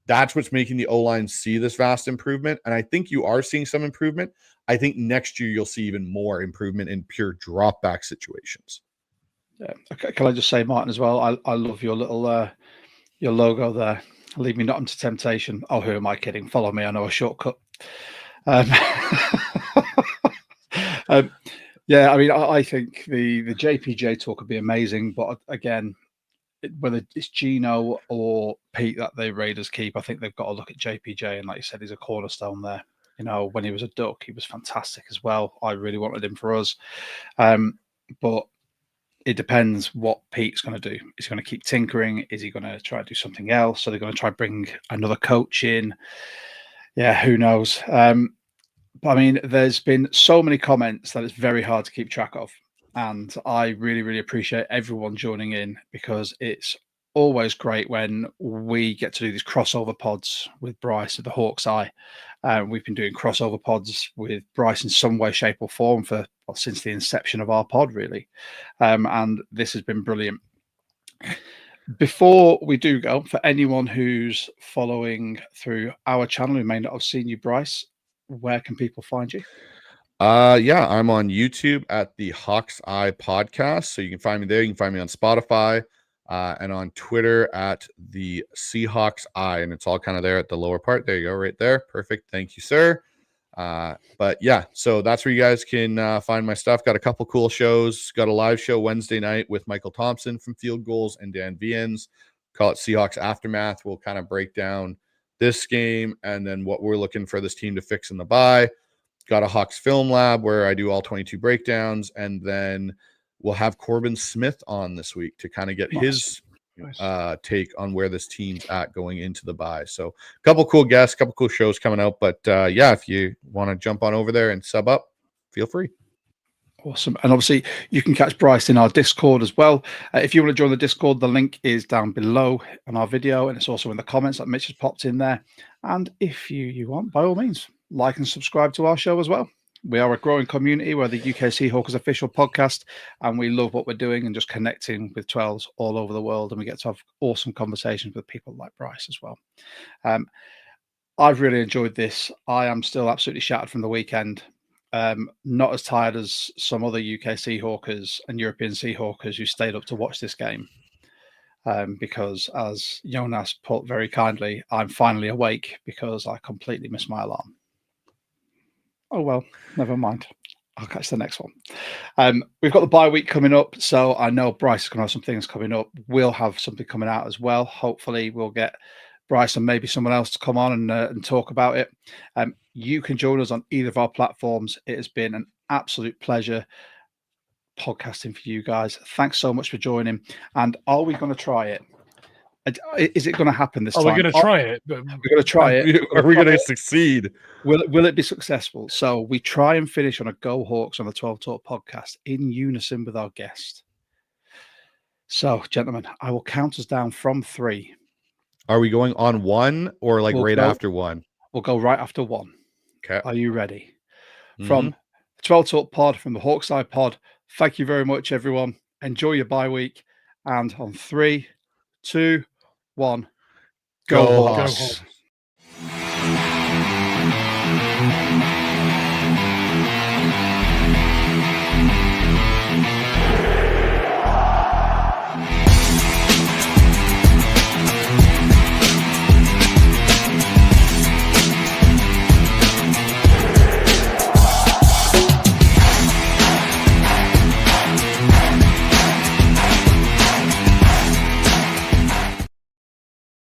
That's what's making the O-line see this vast improvement. And I think you are seeing some improvement. I think next year you'll see even more improvement in pure drop back situations. Yeah. Okay. Can I just say, Martin, as well? I love your little your logo there. Leave me not into temptation. Oh, who am I kidding? Follow me. I know a shortcut. Yeah, I mean, I think the JPJ talk would be amazing, but again, whether it's Gino or Pete that the Raiders keep, I think they've got to look at JPJ. And like you said, he's a cornerstone there. You know, when he was a Duck, he was fantastic as well. I really wanted him for us. But it depends what Pete's going to do. Is he going to keep tinkering? Is he going to try to do something else? Are they going to try to bring another coach in? Yeah, who knows? But I mean, there's been so many comments that it's very hard to keep track of. And I really, really appreciate everyone joining in because it's always great when we get to do these crossover pods with Bryce at the Hawk's Eye. We've been doing crossover pods with Bryce in some way, shape, or form since the inception of our pod, really. And this has been brilliant. Before we do go, for anyone who's following through our channel who may not have seen you, Bryce, where can people find you? Yeah, I'm on YouTube at the Hawk's Eye Podcast. So you can find me there. You can find me on Spotify and on Twitter at the Seahawks Eye. And it's all kind of there at the lower part. There you go, right there. Perfect. Thank you, sir. But yeah, so that's where you guys can find my stuff. Got a couple cool shows. Got a live show Wednesday night with Michael Thompson from Field Goals and Dan Vians. Call it Seahawks Aftermath. We'll kind of break down this game and then what we're looking for this team to fix in the bye. Got a Hawks Film Lab where I do all 22 breakdowns, and then we'll have Corbin Smith on this week to kind of get his take on where this team's at going into the bye. So a couple cool guests, couple cool shows coming out. But yeah, if you want to jump on over there and sub up, feel free. Awesome. And obviously you can catch Bryce in our Discord as well. If you want to join the Discord, the link is down below on our video, and it's also in the comments that Mitch has popped in there. And if you want, by all means, like and subscribe to our show as well. We are a growing community. We're the UK Seahawks official podcast, and we love what we're doing and just connecting with 12s all over the world. And we get to have awesome conversations with people like Bryce as well. I've really enjoyed this. I am still absolutely shattered from the weekend. Not as tired as some other UK Seahawkers and European Seahawkers who stayed up to watch this game. Because as Jonas put very kindly, I'm finally awake because I completely missed my alarm. Oh, well, never mind. I'll catch the next one. We've got the bye week coming up, so I know Bryce is going to have some things coming up. We'll have something coming out as well. Hopefully, we'll get Bryce and maybe someone else to come on and talk about it. You can join us on either of our platforms. It has been an absolute pleasure podcasting for you guys. Thanks so much for joining. And are we going to try it? Is it going to happen this time? We're going to try it. We're going to try it. Are we going to succeed? Will it be successful? So we try and finish on a Go Hawks on the 12 Talk podcast in unison with our guest. So, gentlemen, I will count us down from 3. Are we going on 1 or like after 1? We'll go right after 1. Okay. Are you ready? From the 12 Talk pod, from the Hawks Eye pod, thank you very much, everyone. Enjoy your bye week. And on 3, 2, 1, go Hawks.